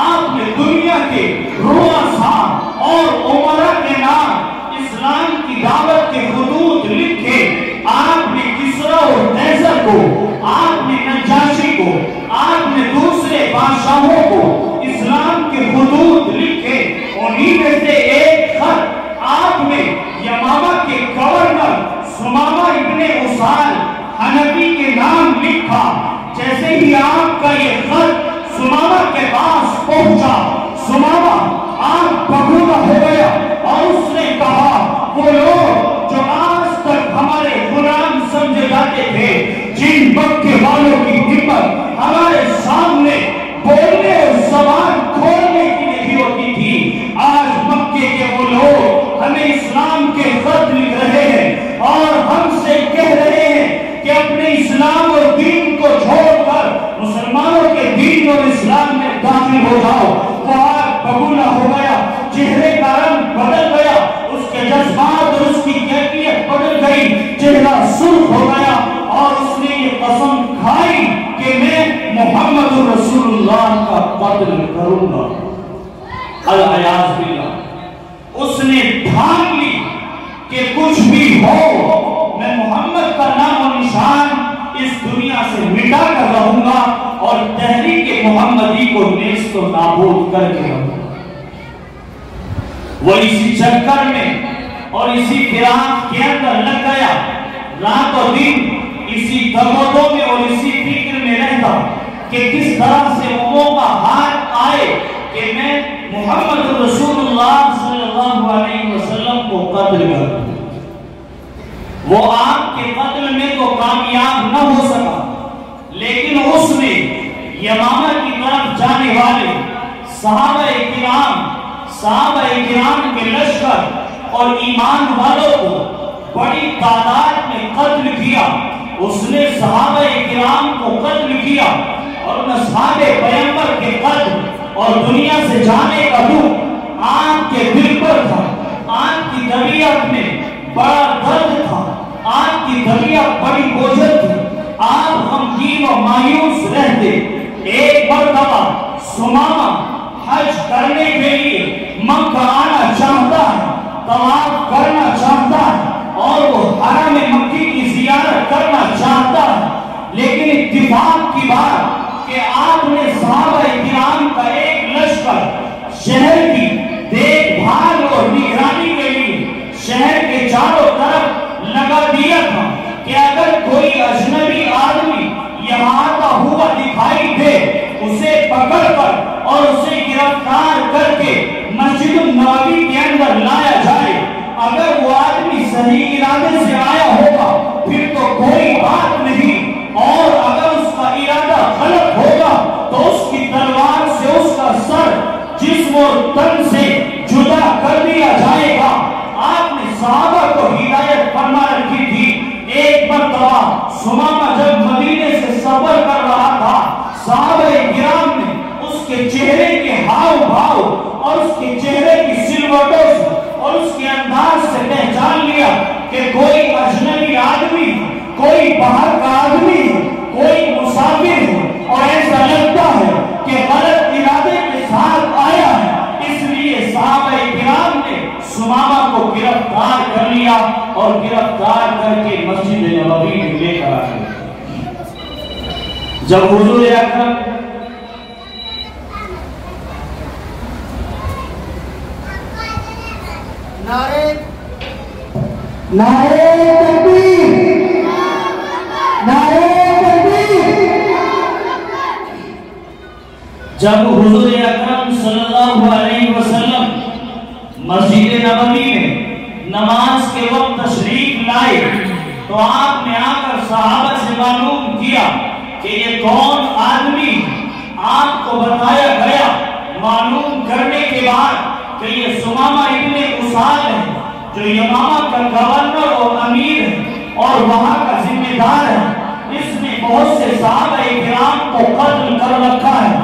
آپ نے دنیا کے رؤساء اور امراء کے نام اسلام کی دعوت کے خطوط لکھے. آپ نے کسرا اور قیصر کو، آپ نے نجاشی کو، آپ نے دوسرے بادشاہوں کو اسلام کے خطوط لکھے. انہی میں سے ایک خط آپ نے یمامہ کے گورنر سمامہ ابن اسال حنفی کے نام لکھا. جیسے ہی آپ کا یہ خط سمامہ کے پاس پہنچا، سمامہ آپ بگولا ہو گیا اور اس نے کہا وہ لوگ جو آج تک ہمارے غلام سمجھے جاتے تھے، جن مکے والوں کی ہمت ہمارے سامنے بولنے اور زبان کھولنے کی نہیں ہوتی تھی، آج مکے کے وہ لوگ ہمیں اسلام کے خط لکھ رہے ہیں اور ہم سے کہہ رہے ہیں کہ اپنے اسلام اور دین کو چھوڑ کر مسلمانوں کے دین اور اسلام میں داخل ہو جاؤ. وہ آج بگولا ہو گیا، چہرے کا رنگ بدل گیا، اس کے جذبات اور اس کی کیفیت بدل گئی، چہرہ سرخ ہو گیا اور اس نے یہ قسم کھائی کہ میں محمد رسول اللہ کا قتل کروں گا. العیاذ باللہ. اس نے ٹھان لی کہ کچھ بھی ہو میں محمد کا نام و نشان اس دنیا سے مٹا کر رہوں گا اور تحریک محمدی کو نیست و نابود کر کے رہوں گا. وہ اسی چکر میں اور اسی فراق کے اندر لگ گیا، رات و دن اسی دمودوں میں اور اسی فکر میں رہتا کہ کس طرح سے وہ موقع ہاتھ آئے کہ میں محمد رسول اللہ صلی اللہ علیہ وسلم کو قتل کروں. وہ آپ کے قتل میں تو کامیاب نہ ہو سکا، لیکن اس نے یمامہ کی طرف جانے والے صحابہ کرام کے لشکر اور ایمان والوں کو بڑی تعداد میں قتل کیا. اس نے صحابہ کرام کو قتل کیا اور ان اصحاب پیغمبر کے قلب اور دنیا سے جانے کا دکھ آپ کے دل پر تھا. آپ کی طبیعت میں بڑا درد تھا. آپ کی طبیعت بڑی بوجھل تھی. آپ غمگین و مایوس رہتے. ایک مرتبہ ثمامہ حج کرنے کے لیے مکہ آنا چاہتا ہے, طواف کرنا چاہتا ہے, اور وہ حرم مکی کی زیارت کرنا چاہتا ہے. لیکن اتفاق کی بات کہ آپ نے صحابہ کرام کا ایک لشکر شہر کی دیکھ بھال اور نگرانی کے لیے شہر کے چاروں طرف لگا دیا تھا کہ اگر کوئی اجنبی آدمی یہاں آتا ہوا دکھائی دے اسے پکڑ کر اور اسے گرفتار کر کے مسجد النبوی کے اندر لایا جائے. اگر وہ آدمی صحیح ارادے سے آیا ہوگا پھر تو کوئی بات نہیں, اور اگر اس کا ارادہ غلط ہوگا تو اس کی تلوار سے اس کا سر جسم اور تن سے جدا کر دیا جائے گا. آپ نے صحابہ کو ہدایت فرما رکھی تھی. ایک مرتبہ ثمامہ جب مدینے سے سفر کر رہا تھا, صحابہ کرام نے اس کے چہرے کے ہاؤ بھاؤ اور اس کے چہرے کی سلوٹوں سے اور اس کے انداز سے پہچان لیا کہ کوئی اجنبی آدمی, کوئی باہر کا آدمی, کوئی مسافر ہے, اور ایسا لگتا ہے کہ غلط ارادے کے ساتھ آیا ہے. اس لیے صحابہ کرام نے ثمامہ کو گرفتار کر لیا اور گرفتار کر کے مسجد نبوی میں لے کر آئے. جب حضور اکرم نعرے تکبیر, نعرے تکبیر. جب حضور اکرم صلی اللہ علیہ وسلم مسجد نبوی میں نماز کے وقت تشریف لائے تو آپ نے آ کر صحابہ سے معلوم کیا کہ یہ کون آدمی. آپ کو بتایا گیا معلوم کرنے کے بعد کہ یہ ثمامہ ابن اسال ہے جو یمامہ کا گورنر اور امیر ہے اور وہاں کا ذمہ دار ہے. اس نے بہت سے صحابہ کرام کو قتل کر رکھا ہے.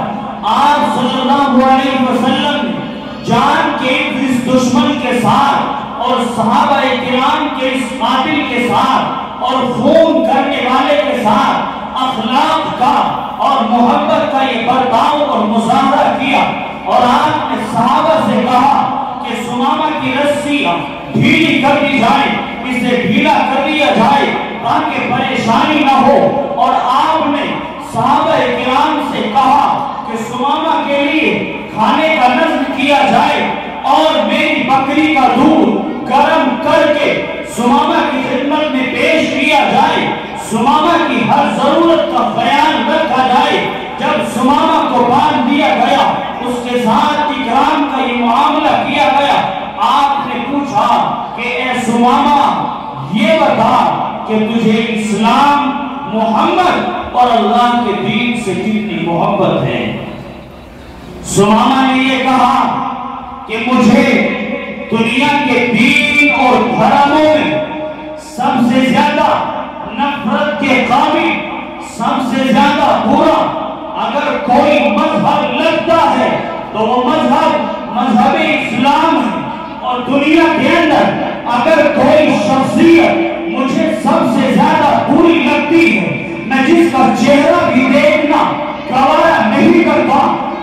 آپ صلی اللہ علیہ وسلم نے جان کے اس دشمن کے ساتھ اور صحابہ کرام کے اس قاتل کے ساتھ اور خون کرنے والے کے ساتھ اخلاق کا اور محبت کا یہ برتاؤ اور مظاہرہ کیا. اور آپ نے صحابہ سے کہا کہ ثمامہ کی رسیاں ڈھیلی کر دی جائے, اسے ڈھیلا کر دیا جائے تاکہ پریشانی نہ ہو. اور آپ نے صحابہ کرام سے کہا کہ ثمامہ کے لیے کھانے کا نظم کیا جائے اور میری بکری کا دودھ گرم کر کے ثمامہ کی خدمت میں پیش کیا جائے. ثمامہ کی ہر ضرورت کا خیال رکھا جائے. جب ثمامہ کو باندھ دیا گیا, اس کے ساتھ اکرام کا یہ معاملہ کیا گیا. آپ نے پوچھا کہ اے ثمامہ یہ بتا کہ تجھے اسلام, محمد اور اللہ کے دین سے کتنی محبت ہے. ثمامہ نے یہ کہا کہ مجھے دنیا کے دین اور دھرموں میں سب سے زیادہ نفرت کے قابل, سب سے زیادہ برا اگر کوئی مذہب لگتا ہے تو وہ مذہب اسلام ہے. اور دنیا کے اندر اگر کوئی شخصیت مجھے سب سے زیادہ بری لگتی ہے, میں جس کا چہرہ بھی دیکھنا گوارا نہیں کرتا,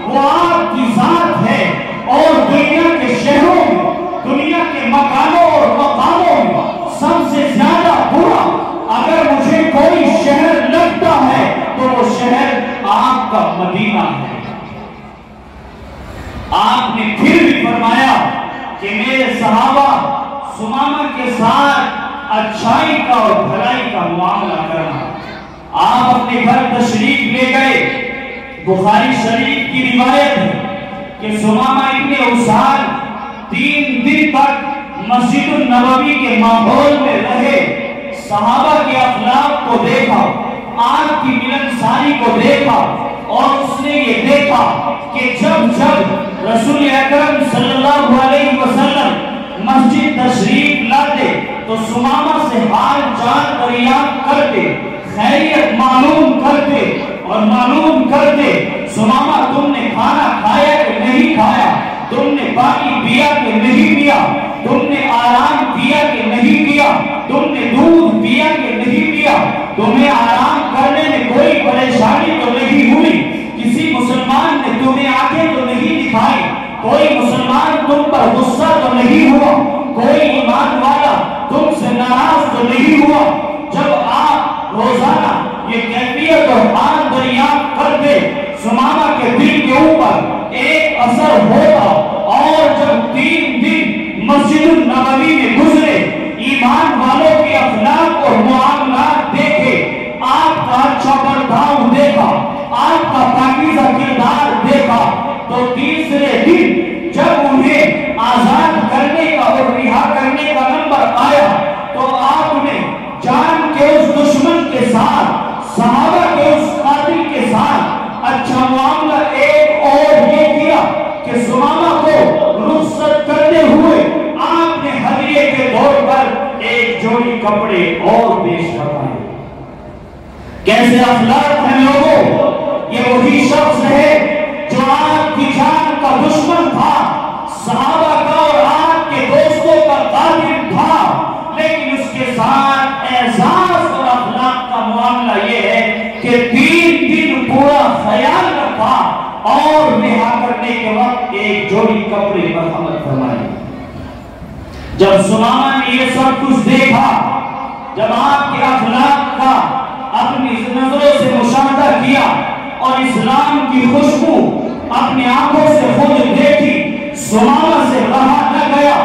وہ آپ کی ذات ہے. اور دنیا کے شہروں میں, دنیا کے مکانوں اور مقاموں میں سب سے زیادہ برا اگر مجھے کوئی شہر لگتا ہے تو وہ شہر آپ کا مدینہ ہے. آپ نے پھر بھی فرمایا کہ میرے صحابہ ثمامہ کے ساتھ اچھائی کا اور بھلائی کا معاملہ کرنا. آپ اپنے گھر تشریف لے گئے. بخاری شریف کی روایت ہے کہ ثمامہ ابن اسال 3 دن تک مسجد النبوی کے ماحول میں رہے. صحابہ کے اخلاق کو دیکھا, آپ کی ملنساری کو دیکھا, اور اس نے یہ دیکھا کہ جب جب رسول اکرم صلی اللہ علیہ وسلم مسجد تشریف لاتے تو ثمامہ سے حال جان دریافت کرتے, خیریت معلوم کرتے اور معلوم کرتے سمامہ تم نے کھانا کھایا کہ نہیں کھایا، تم نے پانی پیا کہ نہیں پیا، تم نے آرام کیا کہ نہیں کیا، تم نے دودھ پیا کہ نہیں پیا، تمہیں آرام کرنے میں کوئی پریشانی تو نہیں ہوئی، کسی مسلمان نے تمہیں آنکھیں تو نہیں دکھائی، کوئی مسلمان تم پر غصہ تو نہیں ہوا، کوئی ایمان والا تم سے ناراض تو نہیں ہوا۔ جب آپ روزانہ یہ کیفیت اور حال دریافت کرتے سمامہ کے دل کے اوپر ایک اثر ہوتا، اور جب 3 دن مسجد النبوی میں گزرے، ایمان والوں کے اخلاق اور معاملات دیکھے، آپ کا اچھا برداشت دیکھا، آپ کا پاکیزہ کردار دیکھا، تو تیسرے دن جب انہیں آزاد کرنے کا اور رہا کرنے کا نمبر آیا تو آپ نے جان کے اس دشمن کے ساتھ، صحابہ کے اس قاتل کے ساتھ اچھا معاملہ ایک اور یہ کیا کہ سمامہ کو رخصت کرتے ہوئے آپ نے ہدیے کے طور پر ایک جوڑی کپڑے اور پیش فرمائے۔ کیسے اخلاق ہیں لوگوں؟ یہ وہی شخص ہے جو آپ کی جان کا دشمن تھا، صحابہ کا اور آپ کے دوستوں کا قاتل تھا، لیکن اس کے ساتھ اعزاز اور اخلاق کا معاملہ یہ ہے کہ 3 دن پورا خیال رکھا اور رہا کرنے کے وقت ایک جوڑی کپڑے پر عمل فرمائی۔ جب سمامہ نے یہ سب کچھ دیکھا، جب آپ کے اخلاق کا اپنی نظروں سے مشاہدہ کیا اور اسلام کی خوشبو اپنی آنکھوں سے خود دیکھی، سمامہ سے رہا نہ گیا۔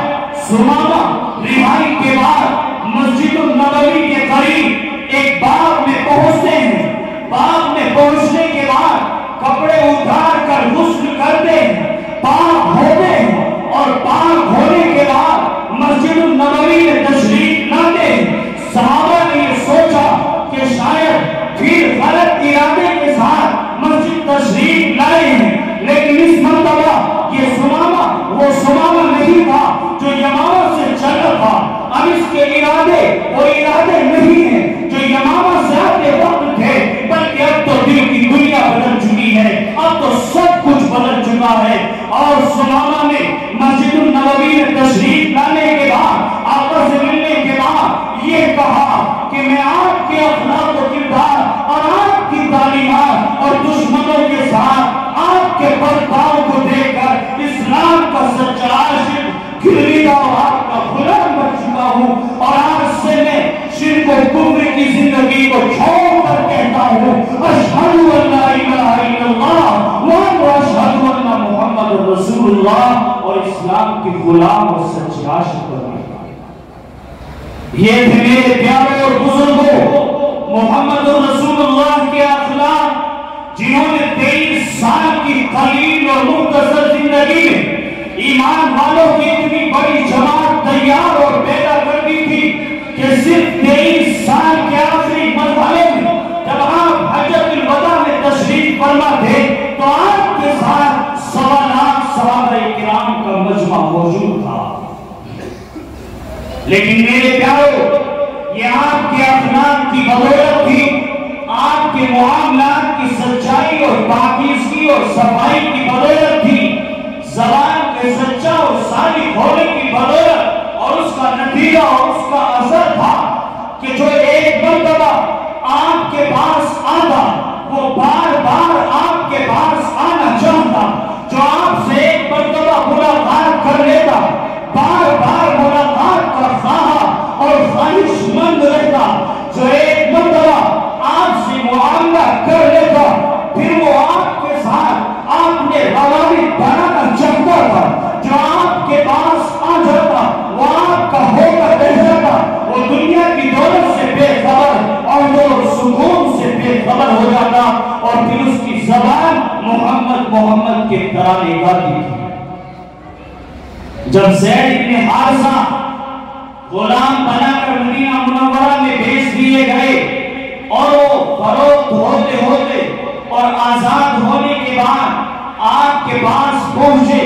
سمامہ رہائی کے بعد مسجد النبوی کے قریب ایک باغ میں پہنچتے ہیں۔ باغ میں پہنچنے کے بعد کپڑے اتار کر غسل کرتے ہیں، پاک ہوتے ہیں، اور پاک ہونے کے بعد مسجد النبوی میں تشریف لاتے ہیں۔ صحابہ نے یہ سوچا کہ شاید پھر غلط ارادے کے ساتھ مسجد تشریف لائے ہیں، لیکن اس مرتبہ یہ سمامہ وہ سمامہ نہیں تھا جو یمامہ سے چل رہا۔ اب اس کے ارادے وہ ارادے نہیں ہیں جو یمامہ سے آتے وقت تھے، بلکہ اب تو دل کی دنیا بدل چکی ہے، اب تو سب کچھ بدل چکا ہے۔ اور سمامہ نے مسجد النبوی میں تشریف لانے کے بعد، آقا سے ملنے کے بعد یہ کہا کہ میں آپ کے اخلاق و کردار اور آپ کی تعلیمات اور دشمنوں کے ساتھ آپ کے برتاؤ کو دیکھ کر اسلام کا سچا عاشق گرویدہ اور آپ کا غلام بن چکا ہوں، اور آج سے میں شرک و کفر کی زندگی کو چھوڑ کر کہتا ہوں اشہد ان لا الہ الا اللہ واشہد ان محمد رسول اللہ، اور اسلام کی غلام اور سچے عاشق بن گیا۔ یہ تھے میرے پیارے اور بزرگوں محمد رسول اللہ کے اخلاق، جنہوں نے 23 سال کی قلیل اور مختصر زندگی میں ایمان والوں کی اتنی بڑی جماعت تیار اور پیدا کر دی تھی کہ صرف 23 سال کے آخری مرحلے میں جب آپ حجۃ الوداع میں تشریف فرما تھے تو آپ کے ساتھ 1.25 لاکھ صحابہ کرام کا مجمع موجود تھا۔ لیکن میرے پیارو، یہ آپ کے اخلاق کی بدولت تھی، آپ کے معاملات کی سچائی اور پاکیزگی اور صفائی کی بدولت تھی، زبان کے سچا اور صادق ہونے کی بدولت، اور اس کا نتیجہ اور اس کا اثر تھا کہ جو ایک مرتبہ آپ کے پاس آتا وہ بار بار آپ کے پاس آنا چاہتا، جو آپ سے ایک مرتبہ ملاقات کر لیتا، بار بار ملاقات کا خواہاں اور خواہش مند رہتا، جو ایک مرتبہ آپ سے معاملہ کر لیتا، پھر وہ آپ کے ساتھ آپ نے روابط بنانا چاہتا تھا، جو آپ کے پاس آ جاتا وہ آپ کا ہو کر رہ جاتا، وہ دنیا کی دولت سے بے خبر اور وہ سکون سے بے خبر ہو جاتا، اور پھر اس کی زبان محمد محمد کے ترانے گاتی تھی۔ جب زید بن حارثہ غلام بنا کر مدینہ منورہ میں بھیج دیے گئے اور وہ فروخت ہوتے ہوتے اور آزاد ہونے کے بعد آپ کے پاس پہنچے،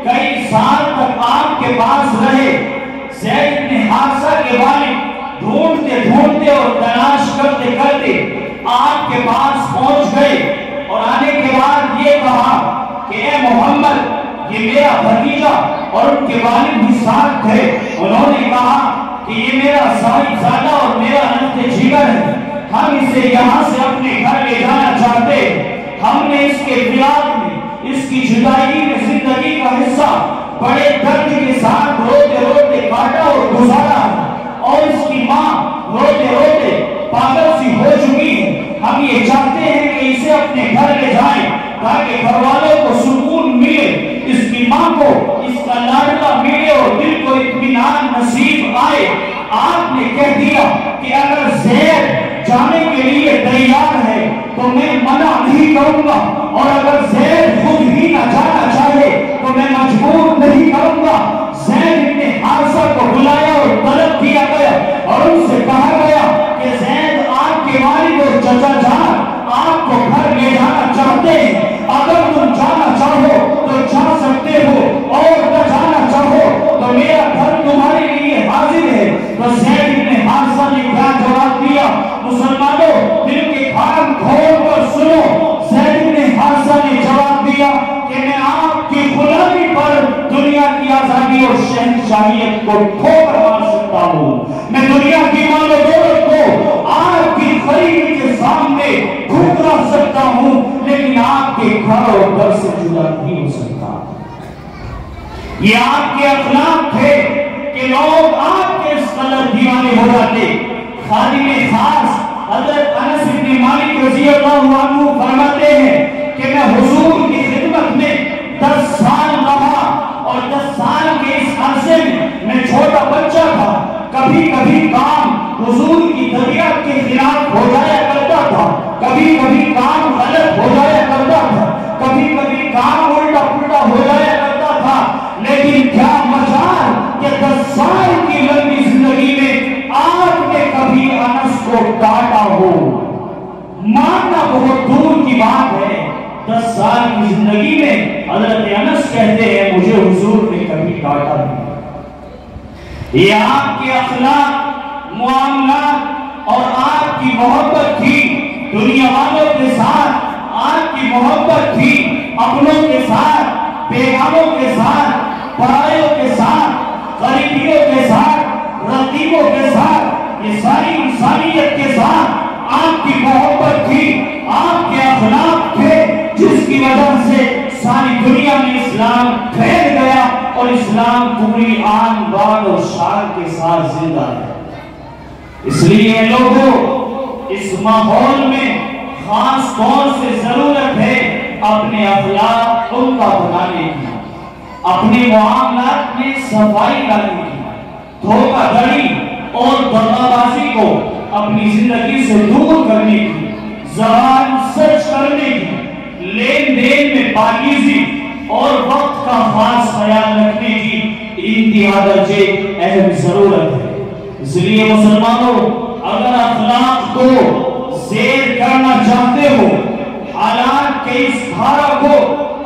کئی سال تک آپ کے پاس رہے، زید بن حارثہ کے والد ڈھونڈتے ڈھونڈتے اور تلاش کرتے کرتے آپ کے پاس پہنچ گئے اور آنے کے بعد یہ کہا کہ اے محمد یہ میرا بھتیجا اور ان کے والد بھی ساتھ تھے. انہوں نے کہا کہ یہ میرا صاحبزادہ اور میرا نفس جگر ہے, ہم اسے یہاں سے اپنے گھر لے جانا چاہتے ہیں. ہم نے اس کے فراق میں, اس کی جدائی میں زندگی کا حصہ بڑے درد کے ساتھ روتے روتے کاٹا اور گزارا, اور اس کی ماں روتے روتے پاگل سی ہو چکی ہے. ہم یہ چاہتے ہیں کہ اسے اپنے گھر لے جائیں تاکہ گھر والوں کو سکون ملے, اس کی ماں کو اس کا لاڈلا ملے اور دل کو اطمینان نصیب آئے. آپ نے کہہ دیا کہ اگر زید جانے کے لیے تیار ہے تو میں منع نہیں کروں گا, اور اگر زید خود ہی نہ جانا چاہے تو میں مجبور نہیں کروں گا. زید ابن حارثہ کو بلایا اور طلب کیا گیا اور ان سے کہا گیا کہ زید آپ کے والد اور چچا جان آپ کو گھر لے جانا چاہتے ہیں, اگر تم جانا چاہو تو جا سکتے ہو اور نہ جانا چاہو تو میرا گھر تمہارے لیے حاضر ہے. تو زید ابن حارثہ نے کیا جواب دیا؟ مسلمانوں دل کے کان کھول کر سنو. زید ابن حارثہ نے جواب دیا کہ میں آپ کی غلامی پر دنیا کی آزادی اور شہنشاہیت کو ٹھوکر مار سکتا ہوں, میں دنیا کی مال و دولت کو آپ کی خریدی کے سامنے ٹھکرا سکتا ہوں, لیکن آپ کے گھر اور گھر سے جدا نہیں ہو سکتا. یہ آپ کے اخلاق تھے کہ لوگ آپ کے اس قدر دیوانے ہو جاتے. خادم خاص حضرت انس بن مالک رضی اللہ عنہ فرماتے ہیں کہ میں حضور کی خدمت میں 10 سال رہا, اور 10 سال کے اس عرصے میں چھوٹا بچہ تھا. کبھی کبھی کام حضور کی طبیعت کے خلاف ہو جایا کرتا تھا, کبھی کبھی کام غلط ہو جایا کرتا تھا, کبھی کبھی کام الٹا پلٹا ہو جایا کرتا تھا, لیکن کیا مجال کہ 10 سال کی لمبی زندگی میں آپ نے کبھی انس کو کاٹا ہو. ماننا بہت دور کی بات ہے, 10 سال کی زندگی میں حضرت انس کہتے ہیں مجھے حضور نے کبھی کاٹا نہیں. یہ آپ کے اخلاق, معاملات اور آپ کی محبت تھی دنیا والوں کے ساتھ, آپ کی محبت تھی اپنوں کے ساتھ, بیگانوں کے ساتھ, پرائیوں کے ساتھ, غریبیوں کے ساتھ, رقیبوں کے ساتھ, یہ ساری انسانیت کے ساتھ آپ کی محبت تھی, آپ کے اخلاق تھے, جس کی وجہ سے ساری دنیا میں اسلام پھیل گیا اور اسلام پوری آن بان اور شان کے ساتھ زندہ ہے. اس لیے لوگوں اس ماحول میں خاص طور سے ضرورت ہے اپنے اخلاق ان کا بنانے کی, اپنے معاملات میں صفائی لانے کی, دھوکہ دھڑی اور دغا بازی کو اپنی زندگی سے دور کرنے کی, زبان سچ کرنے کی, لین دین میں پاکیزی اور وقت کا خاص خیال رکھنے کی انتہا درجے اہم ضرورت ہے. اس لیے مسلمانوں اگر اخلاق کو زیر کرنا چاہتے ہو, حالات کے اس دھارا کو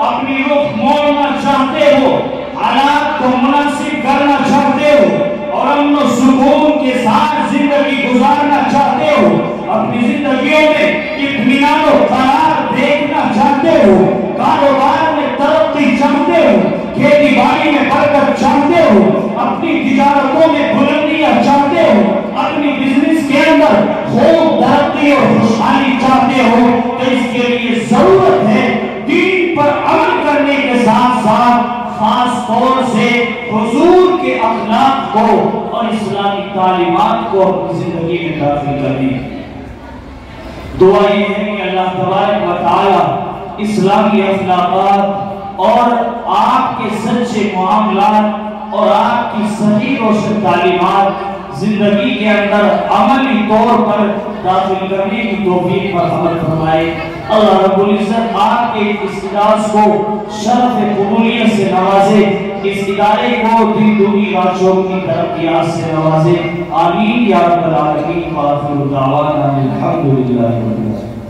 اپنی رخ موڑنا چاہتے ہو, حالات کو مناسب کرنا چاہتے ہو اور امن و سکون کے ساتھ زندگی گزارنا چاہتے ہو, اپنی زندگیوں میں اطمینان و قرار دیکھنا چاہتے ہو, کاروبار میں ترقی چاہتے ہو, کھیتی باڑی میں برکت چاہتے ہو, اپنی تجارتوں میں بلندیاں چاہتے ہو, اپنی بزنس کے اندر خوب ترقی اور خوشحالی چاہتے ہو, تو اس کے لیے ضرورت ہے دین پر عمل کرنے کے ساتھ ساتھ خاص طور سے حضور کے اخلاق کو اور اسلامی تعلیمات کو اپنی زندگی میں داخل کرنے کی. دعا یہ ہے کہ اللہ تبارک و تعالی اسلامی اخلاقات اور آپ کے سچے معاملات اور آپ کی صحیح روشن تعلیمات زندگی کے اندر عملی طور پر داخل کرنے کی توفیق پر عمل فرمائے. اللہ رب العزت آپ کے اس اجلاس کو شرف قبولیت سے نوازے, اس ادارے کو دن دنیا راتوں کی ترقیات سے نوازے. آمین یا رب العالمین. وآخر دعوانا الحمدللہ رب العالمین.